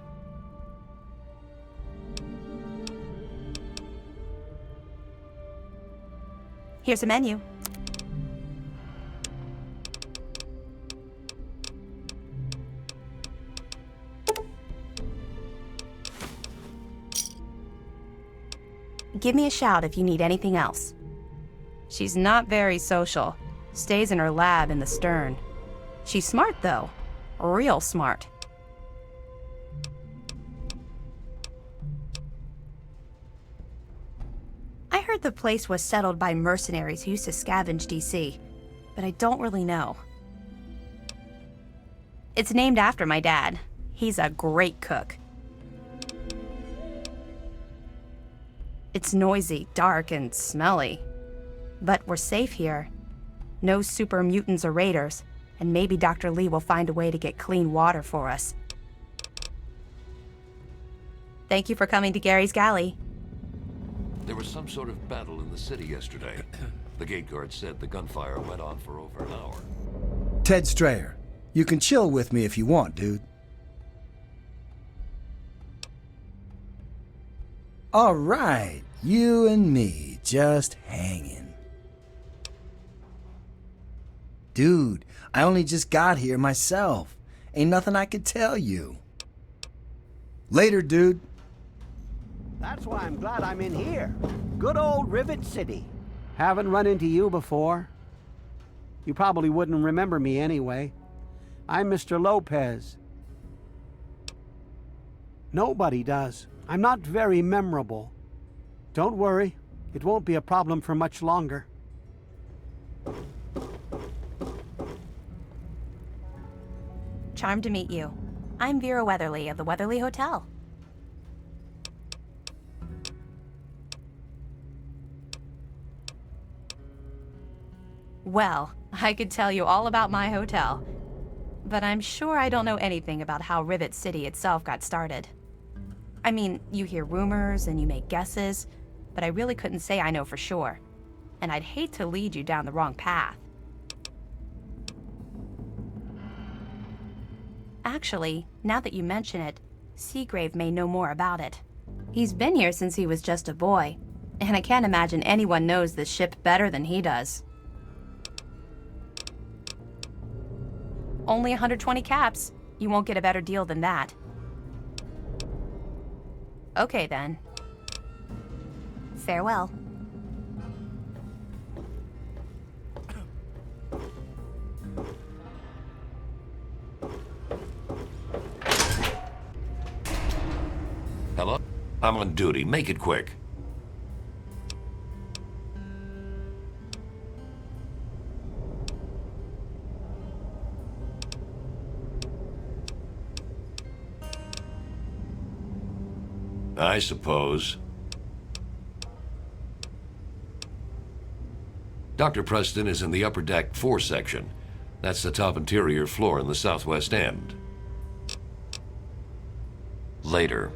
S10: Here's a menu. Give me a shout if you need anything else. She's not very social. Stays in her lab in the stern. She's smart, though. Real smart. I heard the place was settled by mercenaries who used to scavenge DC, but I don't really know. It's named after my dad. He's a great cook. It's noisy, dark, and smelly. But we're safe here. No super mutants or raiders, and maybe Dr. Lee will find a way to get clean water for us. Thank you for coming to Gary's Galley.
S13: There was some sort of battle in the city yesterday. The gate guard said the gunfire went on for over an hour.
S5: Ted Strayer, you can chill with me if you want, dude. All right, you and me just hanging. Dude, I only just got here myself. Ain't nothing I could tell you. Later, dude.
S20: That's why I'm glad I'm in here. Good old Rivet City. Haven't run into you before. You probably wouldn't remember me anyway. I'm Mr. Lopez. Nobody does. I'm not very memorable. Don't worry, it won't be a problem for much longer.
S10: Charmed to meet you. I'm Vera Weatherly of the Weatherly Hotel. Well, I could tell you all about my hotel, but I'm sure I don't know anything about how Rivet City itself got started. I mean, you hear rumors and you make guesses, but I really couldn't say I know for sure, and I'd hate to lead you down the wrong path. Actually, now that you mention it, Seagrave may know more about it. He's been here since he was just a boy, and I can't imagine anyone knows this ship better than he does. Only 120 caps. You won't get a better deal than that. Okay then. Farewell.
S13: Hello? I'm on duty. Make it quick.
S2: I suppose. Dr. Preston is in the upper deck 4 section. That's the top interior floor in the southwest end. Later.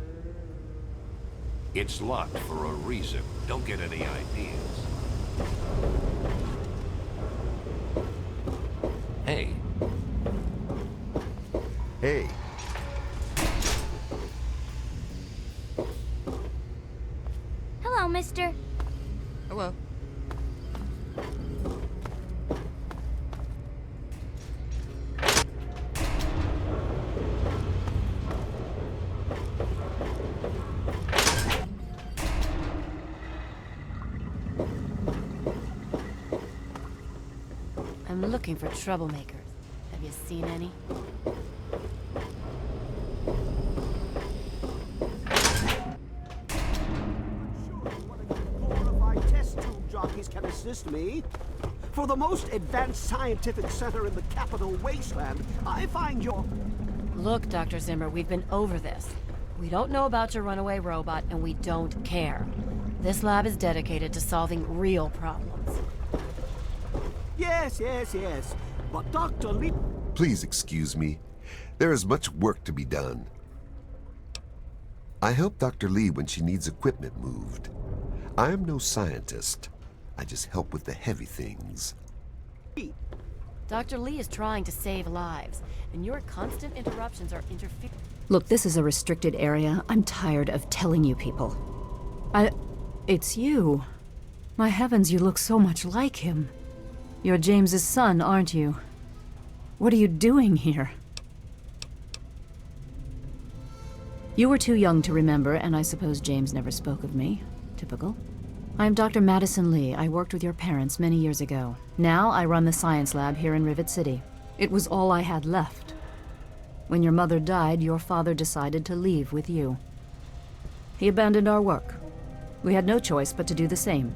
S2: It's locked for a reason. Don't get any ideas. Hey.
S13: Hey.
S21: Hello, mister.
S17: Hello.
S2: I'm looking for troublemakers. Have you seen any?
S20: Qualified test tube jockeys can assist me. For the most advanced scientific center in the capital wasteland, I find your...
S2: Look, Dr. Zimmer, we've been over this. We don't know about your runaway robot, and we don't care. This lab is dedicated to solving real problems.
S20: Yes. But Dr. Lee...
S13: Please excuse me. There is much work to be done. I help Dr. Lee when she needs equipment moved. I am no scientist. I just help with the heavy things.
S2: Dr. Lee is trying to save lives, and your constant interruptions are interfering.
S6: Look, this is a restricted area. I'm tired of telling you people. It's you. My heavens, you look so much like him. You're James's son, aren't you? What are you doing here? You were too young to remember, and I suppose James never spoke of me. Typical. I am Dr. Madison Lee. I worked with your parents many years ago. Now I run the science lab here in Rivet City. It was all I had left. When your mother died, your father decided to leave with you. He abandoned our work. We had no choice but to do the same.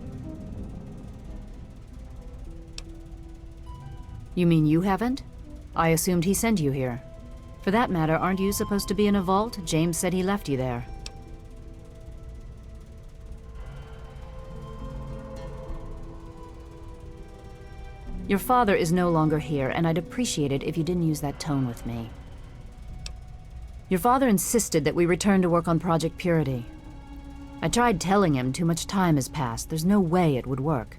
S6: You mean you haven't? I assumed he sent you here. For that matter, aren't you supposed to be in a vault? James said he left you there. Your father is no longer here, and I'd appreciate it if you didn't use that tone with me. Your father insisted that we return to work on Project Purity. I tried telling him too much time has passed. There's no way it would work.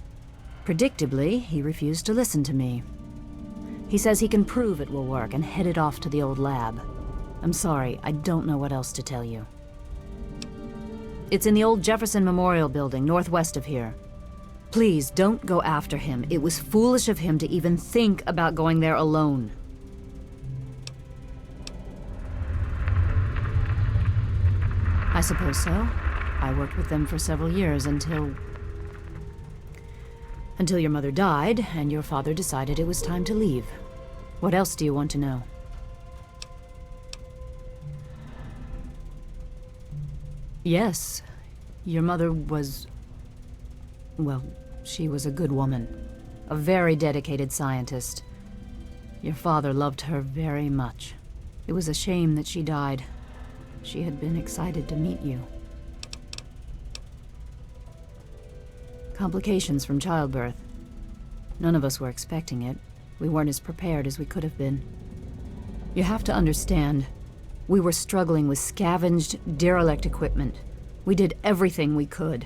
S6: Predictably, he refused to listen to me. He says he can prove it will work and headed off to the old lab. I'm sorry, I don't know what else to tell you. It's in the old Jefferson Memorial Building, northwest of here. Please, don't go after him. It was foolish of him to even think about going there alone. I suppose so. I worked with them for several years until your mother died, and your father decided it was time to leave. What else do you want to know? Yes, your mother was... well, she was a good woman. A very dedicated scientist. Your father loved her very much. It was a shame that she died. She had been excited to meet you. Complications from childbirth. None of us were expecting it. We weren't as prepared as we could have been. You have to understand, we were struggling with scavenged, derelict equipment. We did everything we could.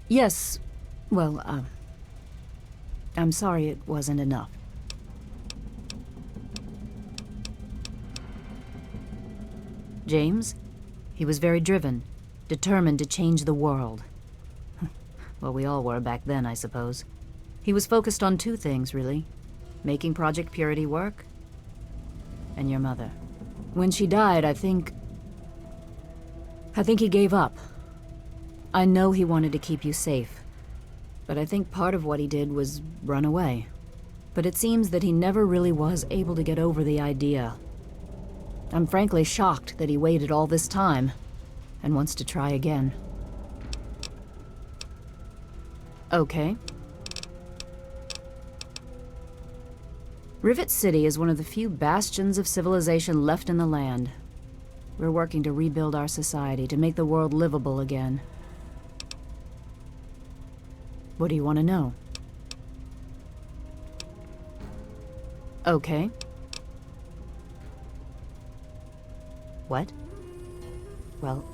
S6: Yes, well, I'm sorry it wasn't enough. James? He was very driven, determined to change the world. Well, we all were back then, I suppose. He was focused on two things, really. Making Project Purity work, and your mother. When she died, I think he gave up. I know he wanted to keep you safe, but I think part of what he did was run away. But it seems that he never really was able to get over the idea. I'm frankly shocked that he waited all this time and wants to try again. Okay.
S12: Rivet City is one of the few bastions of civilization left in the land. We're working to rebuild our society, to make the world livable again. What do you want to know? Okay. What? Well,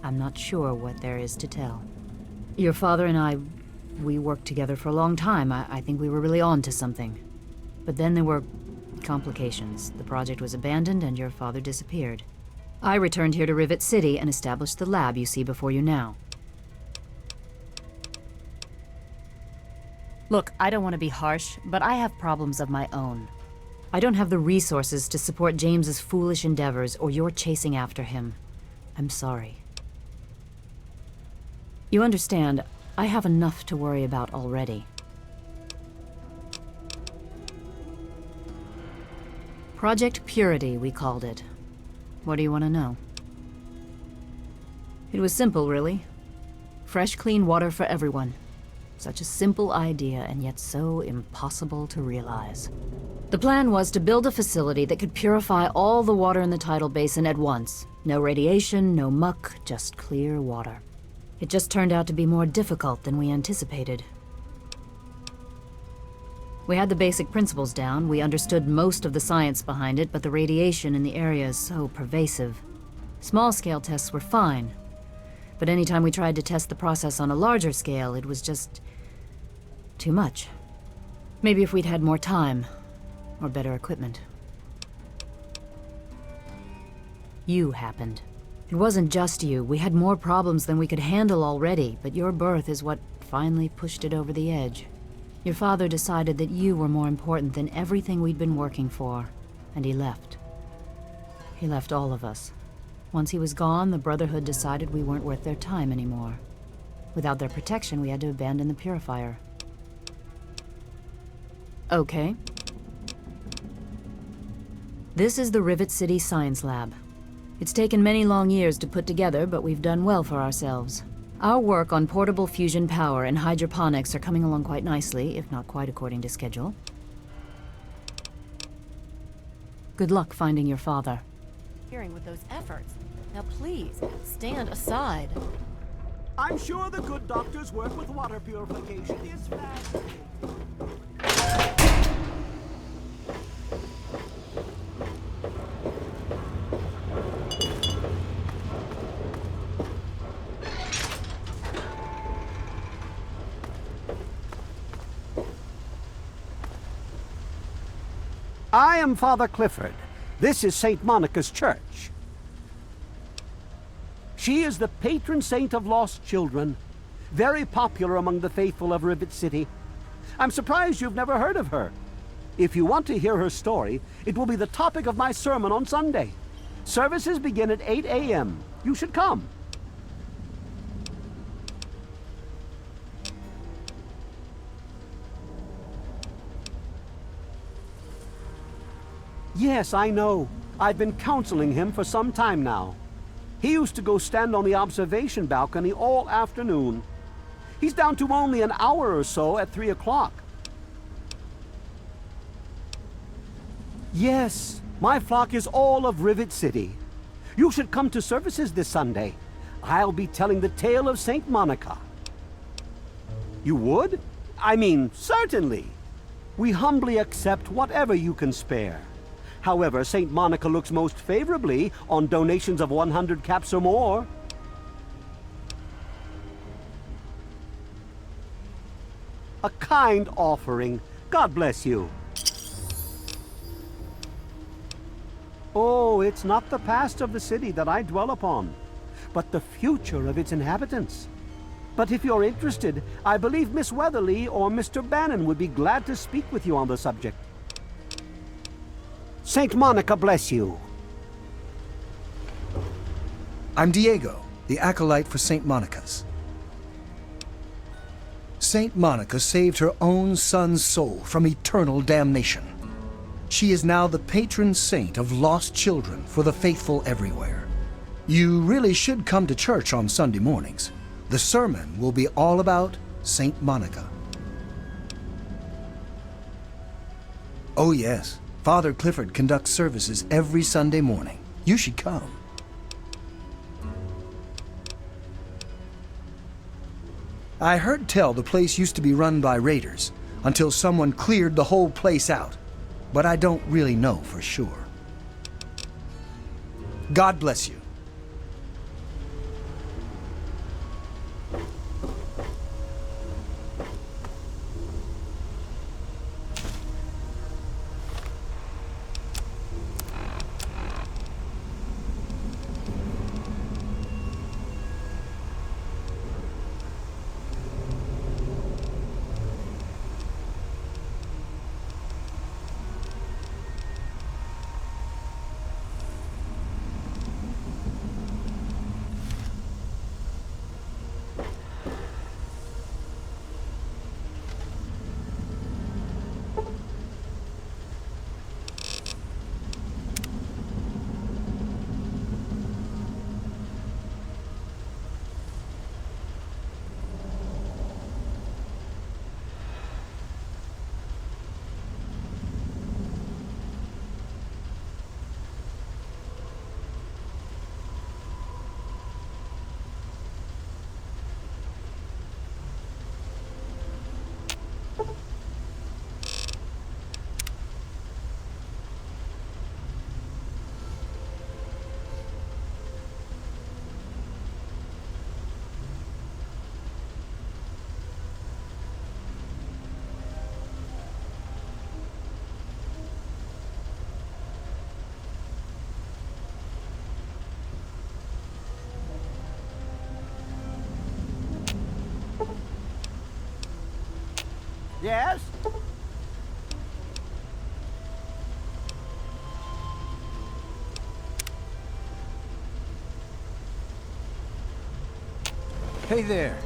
S12: I'm not sure what there is to tell. Your father and I, we worked together for a long time. I think we were really on to something. But then there were complications. The project was abandoned and your father disappeared. I returned here to Rivet City and established the lab you see before you now. Look, I don't want to be harsh, but I have problems of my own. I don't have the resources to support James's foolish endeavors or your chasing after him. I'm sorry. You understand, I have enough to worry about already. Project Purity, we called it. What do you want to know? It was simple, really. Fresh, clean water for everyone. Such a simple idea, and yet so impossible to realize. The plan was to build a facility that could purify all the water in the tidal basin at once. No radiation, no muck, just clear water. It just turned out to be more difficult than we anticipated. We had the basic principles down, we understood most of the science behind it, but the radiation in the area is so pervasive. Small-scale tests were fine, but anytime we tried to test the process on a larger scale, it was just too much. Maybe if we'd had more time, or better equipment. You happened. It wasn't just you. We had more problems than we could handle already, but your birth is what finally pushed it over the edge. Your father decided that you were more important than everything we'd been working for, and he left. He left all of us. Once he was gone, the Brotherhood decided we weren't worth their time anymore. Without their protection, we had to abandon the Purifier. Okay. This is the Rivet City Science Lab. It's taken many long years to put together, but we've done well for ourselves. Our work on portable fusion power and hydroponics are coming along quite nicely, if not quite according to schedule. Good luck finding your father.
S2: Interfering with those efforts. Now please, stand aside.
S20: I'm sure the good doctor's work with water purification is fascinating. I am Father Clifford. This is St. Monica's Church. She is the patron saint of lost children, very popular among the faithful of Rivet City. I'm surprised you've never heard of her. If you want to hear her story, it will be the topic of my sermon on Sunday. Services begin at 8 a.m. You should come. Yes, I know. I've been counseling him for some time now. He used to go stand on the observation balcony all afternoon. He's down to only an hour or so at 3 o'clock. Yes, my flock is all of Rivet City. You should come to services this Sunday. I'll be telling the tale of St. Monica. You would? I mean, certainly. We humbly accept whatever you can spare. However, St. Monica looks most favorably on donations of 100 caps or more. A kind offering. God bless you. Oh, it's not the past of the city that I dwell upon, but the future of its inhabitants. But if you're interested, I believe Miss Weatherly or Mr. Bannon would be glad to speak with you on the subject. St. Monica bless you.
S5: I'm Diego, the acolyte for St. Monica's. St. Monica saved her own son's soul from eternal damnation. She is now the patron saint of lost children for the faithful everywhere. You really should come to church on Sunday mornings. The sermon will be all about St. Monica. Oh, yes. Father Clifford conducts services every Sunday morning. You should come. I heard tell the place used to be run by raiders until someone cleared the whole place out, but I don't really know for sure. God bless you.
S20: Yes? Hey there.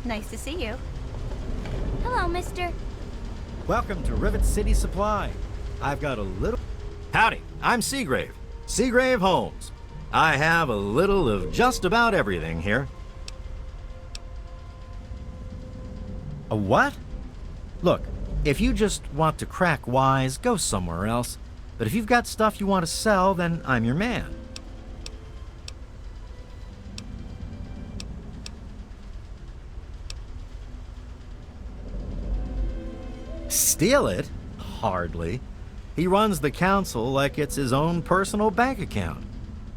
S10: Nice to see you.
S21: Hello, mister.
S4: Welcome to Rivet City Supply. I've got a little... Howdy, I'm Seagrave. Seagrave Holmes. I have a little of just about everything here. A what? Look, if you just want to crack wise, go somewhere else. But if you've got stuff you want to sell, then I'm your man. Steal it? Hardly. He runs the council like it's his own personal bank account.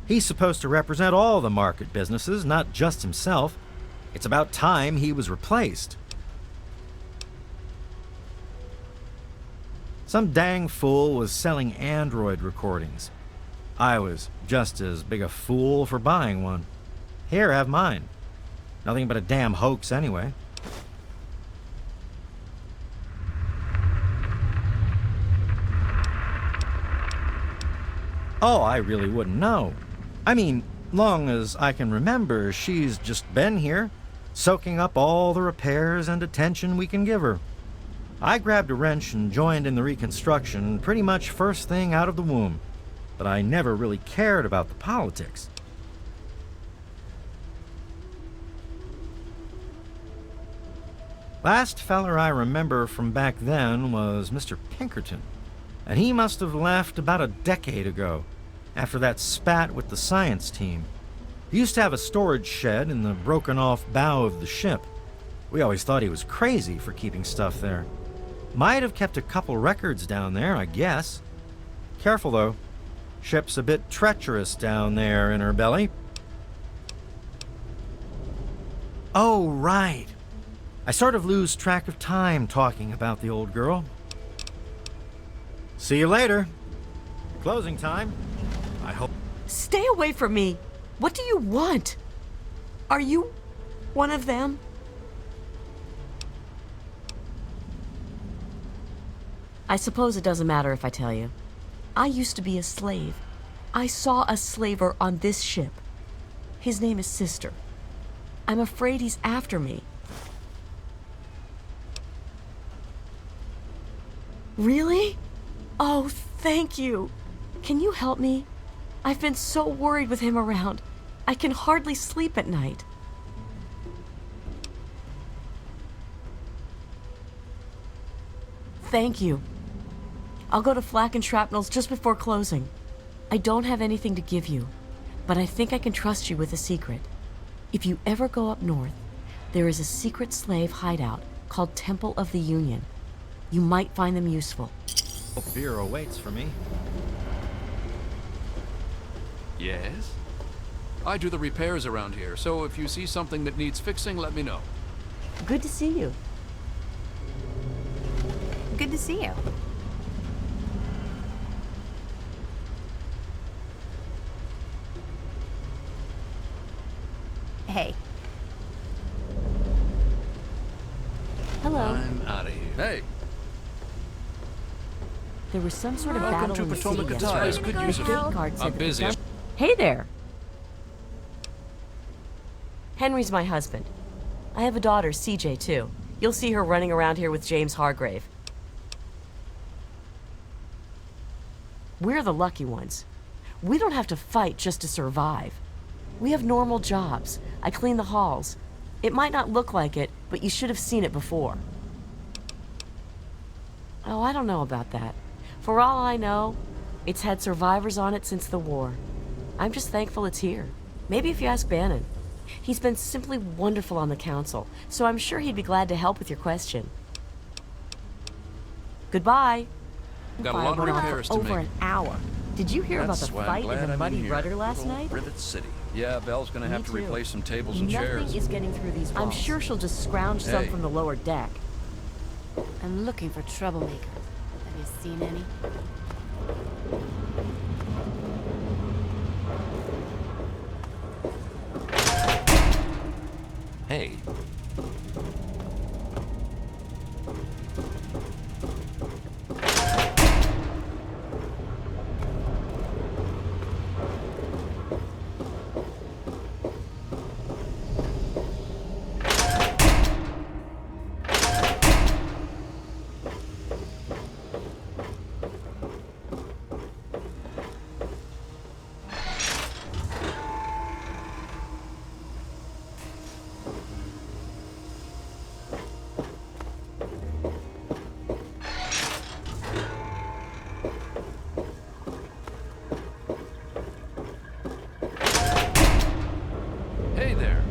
S4: He's supposed to represent all the market businesses, not just himself. It's about time he was replaced. Some dang fool was selling Android recordings. I was just as big a fool for buying one. Here, have mine. Nothing but a damn hoax anyway. Oh, I really wouldn't know. I mean, long as I can remember, she's just been here, soaking up all the repairs and attention we can give her. I grabbed a wrench and joined in the reconstruction pretty much first thing out of the womb, but I never really cared about the politics. Last feller I remember from back then was Mr. Pinkerton, and he must have left about a decade ago, after that spat with the science team. He used to have a storage shed in the broken-off bow of the ship. We always thought he was crazy for keeping stuff there. Might have kept a couple records down there, I guess. Careful, though. Ship's a bit treacherous down there in her belly. Oh, right. I sort of lose track of time talking about the old girl. See you later. Closing time. I hope...
S1: Stay away from me. What do you want? Are you one of them? I suppose it doesn't matter if I tell you. I used to be a slave. I saw a slaver on this ship. His name is Sister. I'm afraid he's after me. Really? Oh, thank you. Can you help me? I've been so worried with him around. I can hardly sleep at night. Thank you. I'll go to Flak and Shrapnel's just before closing. I don't have anything to give you, but I think I can trust you with a secret. If you ever go up north, there is a secret slave hideout called Temple of the Union. You might find them useful.
S4: Beer awaits for me.
S8: Yes? I do the repairs around here, so if you see something that needs fixing, let me know.
S1: Good to see you.
S10: Good to see you. Hey.
S1: Hello.
S8: I'm out of here. Hey.
S1: There was some sort of
S8: Welcome
S1: battle
S8: to
S1: in the city
S8: Potomac
S1: yesterday.
S8: Guitars. Could use
S1: The
S8: a
S1: gate
S8: help.
S1: guard said
S8: I'm
S1: that
S8: busy.
S1: the gun- Hey there. Henry's my husband. I have a daughter, CJ, too. You'll see her running around here with James Hargrave. We're the lucky ones. We don't have to fight just to survive. We have normal jobs. I clean the halls. It might not look like it, but you should have seen it before. Oh, I don't know about that. For all I know, it's had survivors on it since the war. I'm just thankful it's here. Maybe if you ask Bannon. He's been simply wonderful on the council, so I'm sure he'd be glad to help with your question. Goodbye.
S8: Got a
S1: Fire
S8: lot of
S1: went off for
S8: repairs to
S1: over
S8: make.
S1: an hour. Did you hear
S8: That's
S1: about the
S8: why I'm
S1: fight
S8: glad
S1: in the
S8: I'm
S1: Muddy
S8: here.
S1: Rudder last
S8: Good old
S1: night?
S8: Rivet City. Yeah, Belle's gonna have
S1: Me
S8: to
S1: too.
S8: replace some tables and chairs.
S1: Nothing is getting through these walls. I'm sure she'll just scrounge some
S8: Hey.
S1: from the lower deck.
S2: I'm looking for troublemakers. Have you seen any?
S3: Hey.
S8: Hey there.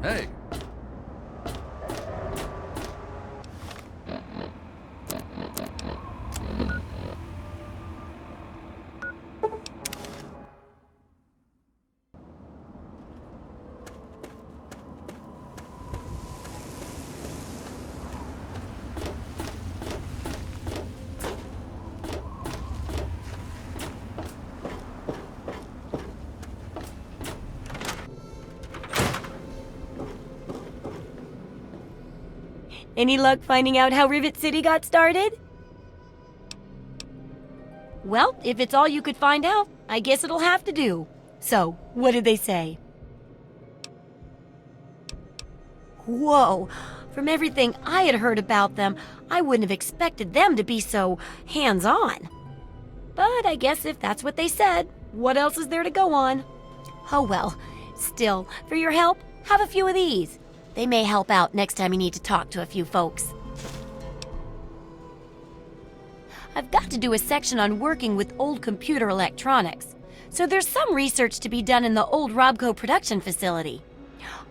S8: Hey.
S15: Any luck finding out how Rivet City got started? Well, if it's all you could find out, I guess it'll have to do. So, what did they say? Whoa! From everything I had heard about them, I wouldn't have expected them to be so hands-on. But I guess if that's what they said, what else is there to go on? Oh well. Still, for your help, have a few of these. They may help out next time you need to talk to a few folks. I've got to do a section on working with old computer electronics, so there's some research to be done in the old Robco production facility.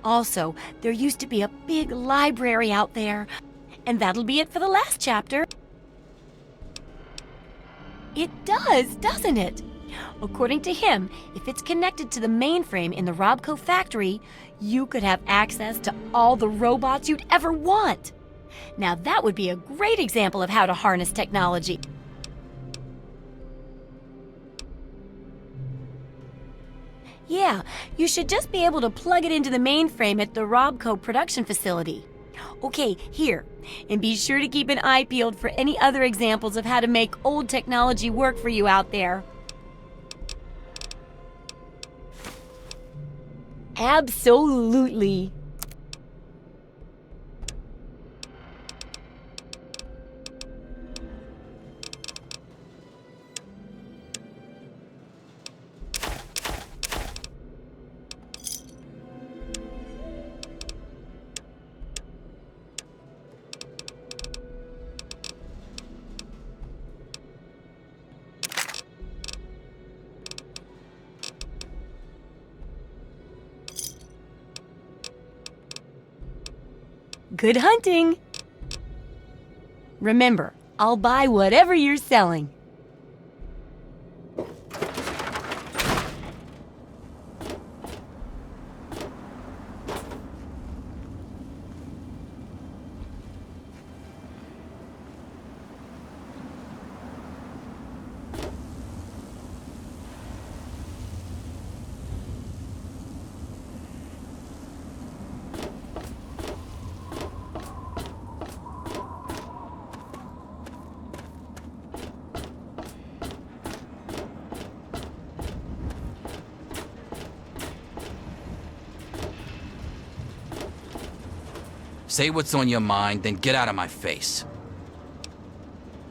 S15: Also, there used to be a big library out there, and that'll be it for the last chapter. It does, doesn't it? According to him, if it's connected to the mainframe in the Robco factory, you could have access to all the robots you'd ever want. Now that would be a great example of how to harness technology. Yeah, you should just be able to plug it into the mainframe at the Robco production facility. Okay, here. And be sure to keep an eye peeled for any other examples of how to make old technology work for you out there. Absolutely. Good hunting! Remember, I'll buy whatever you're selling.
S17: Say what's on your mind, then get out of my face.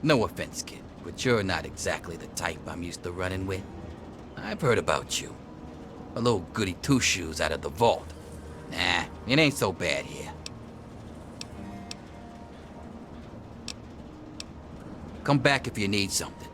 S17: No offense, kid, but you're not exactly the type I'm used to running with. I've heard about you. A little goody two-shoes out of the vault. Nah, it ain't so bad here. Come back if you need something.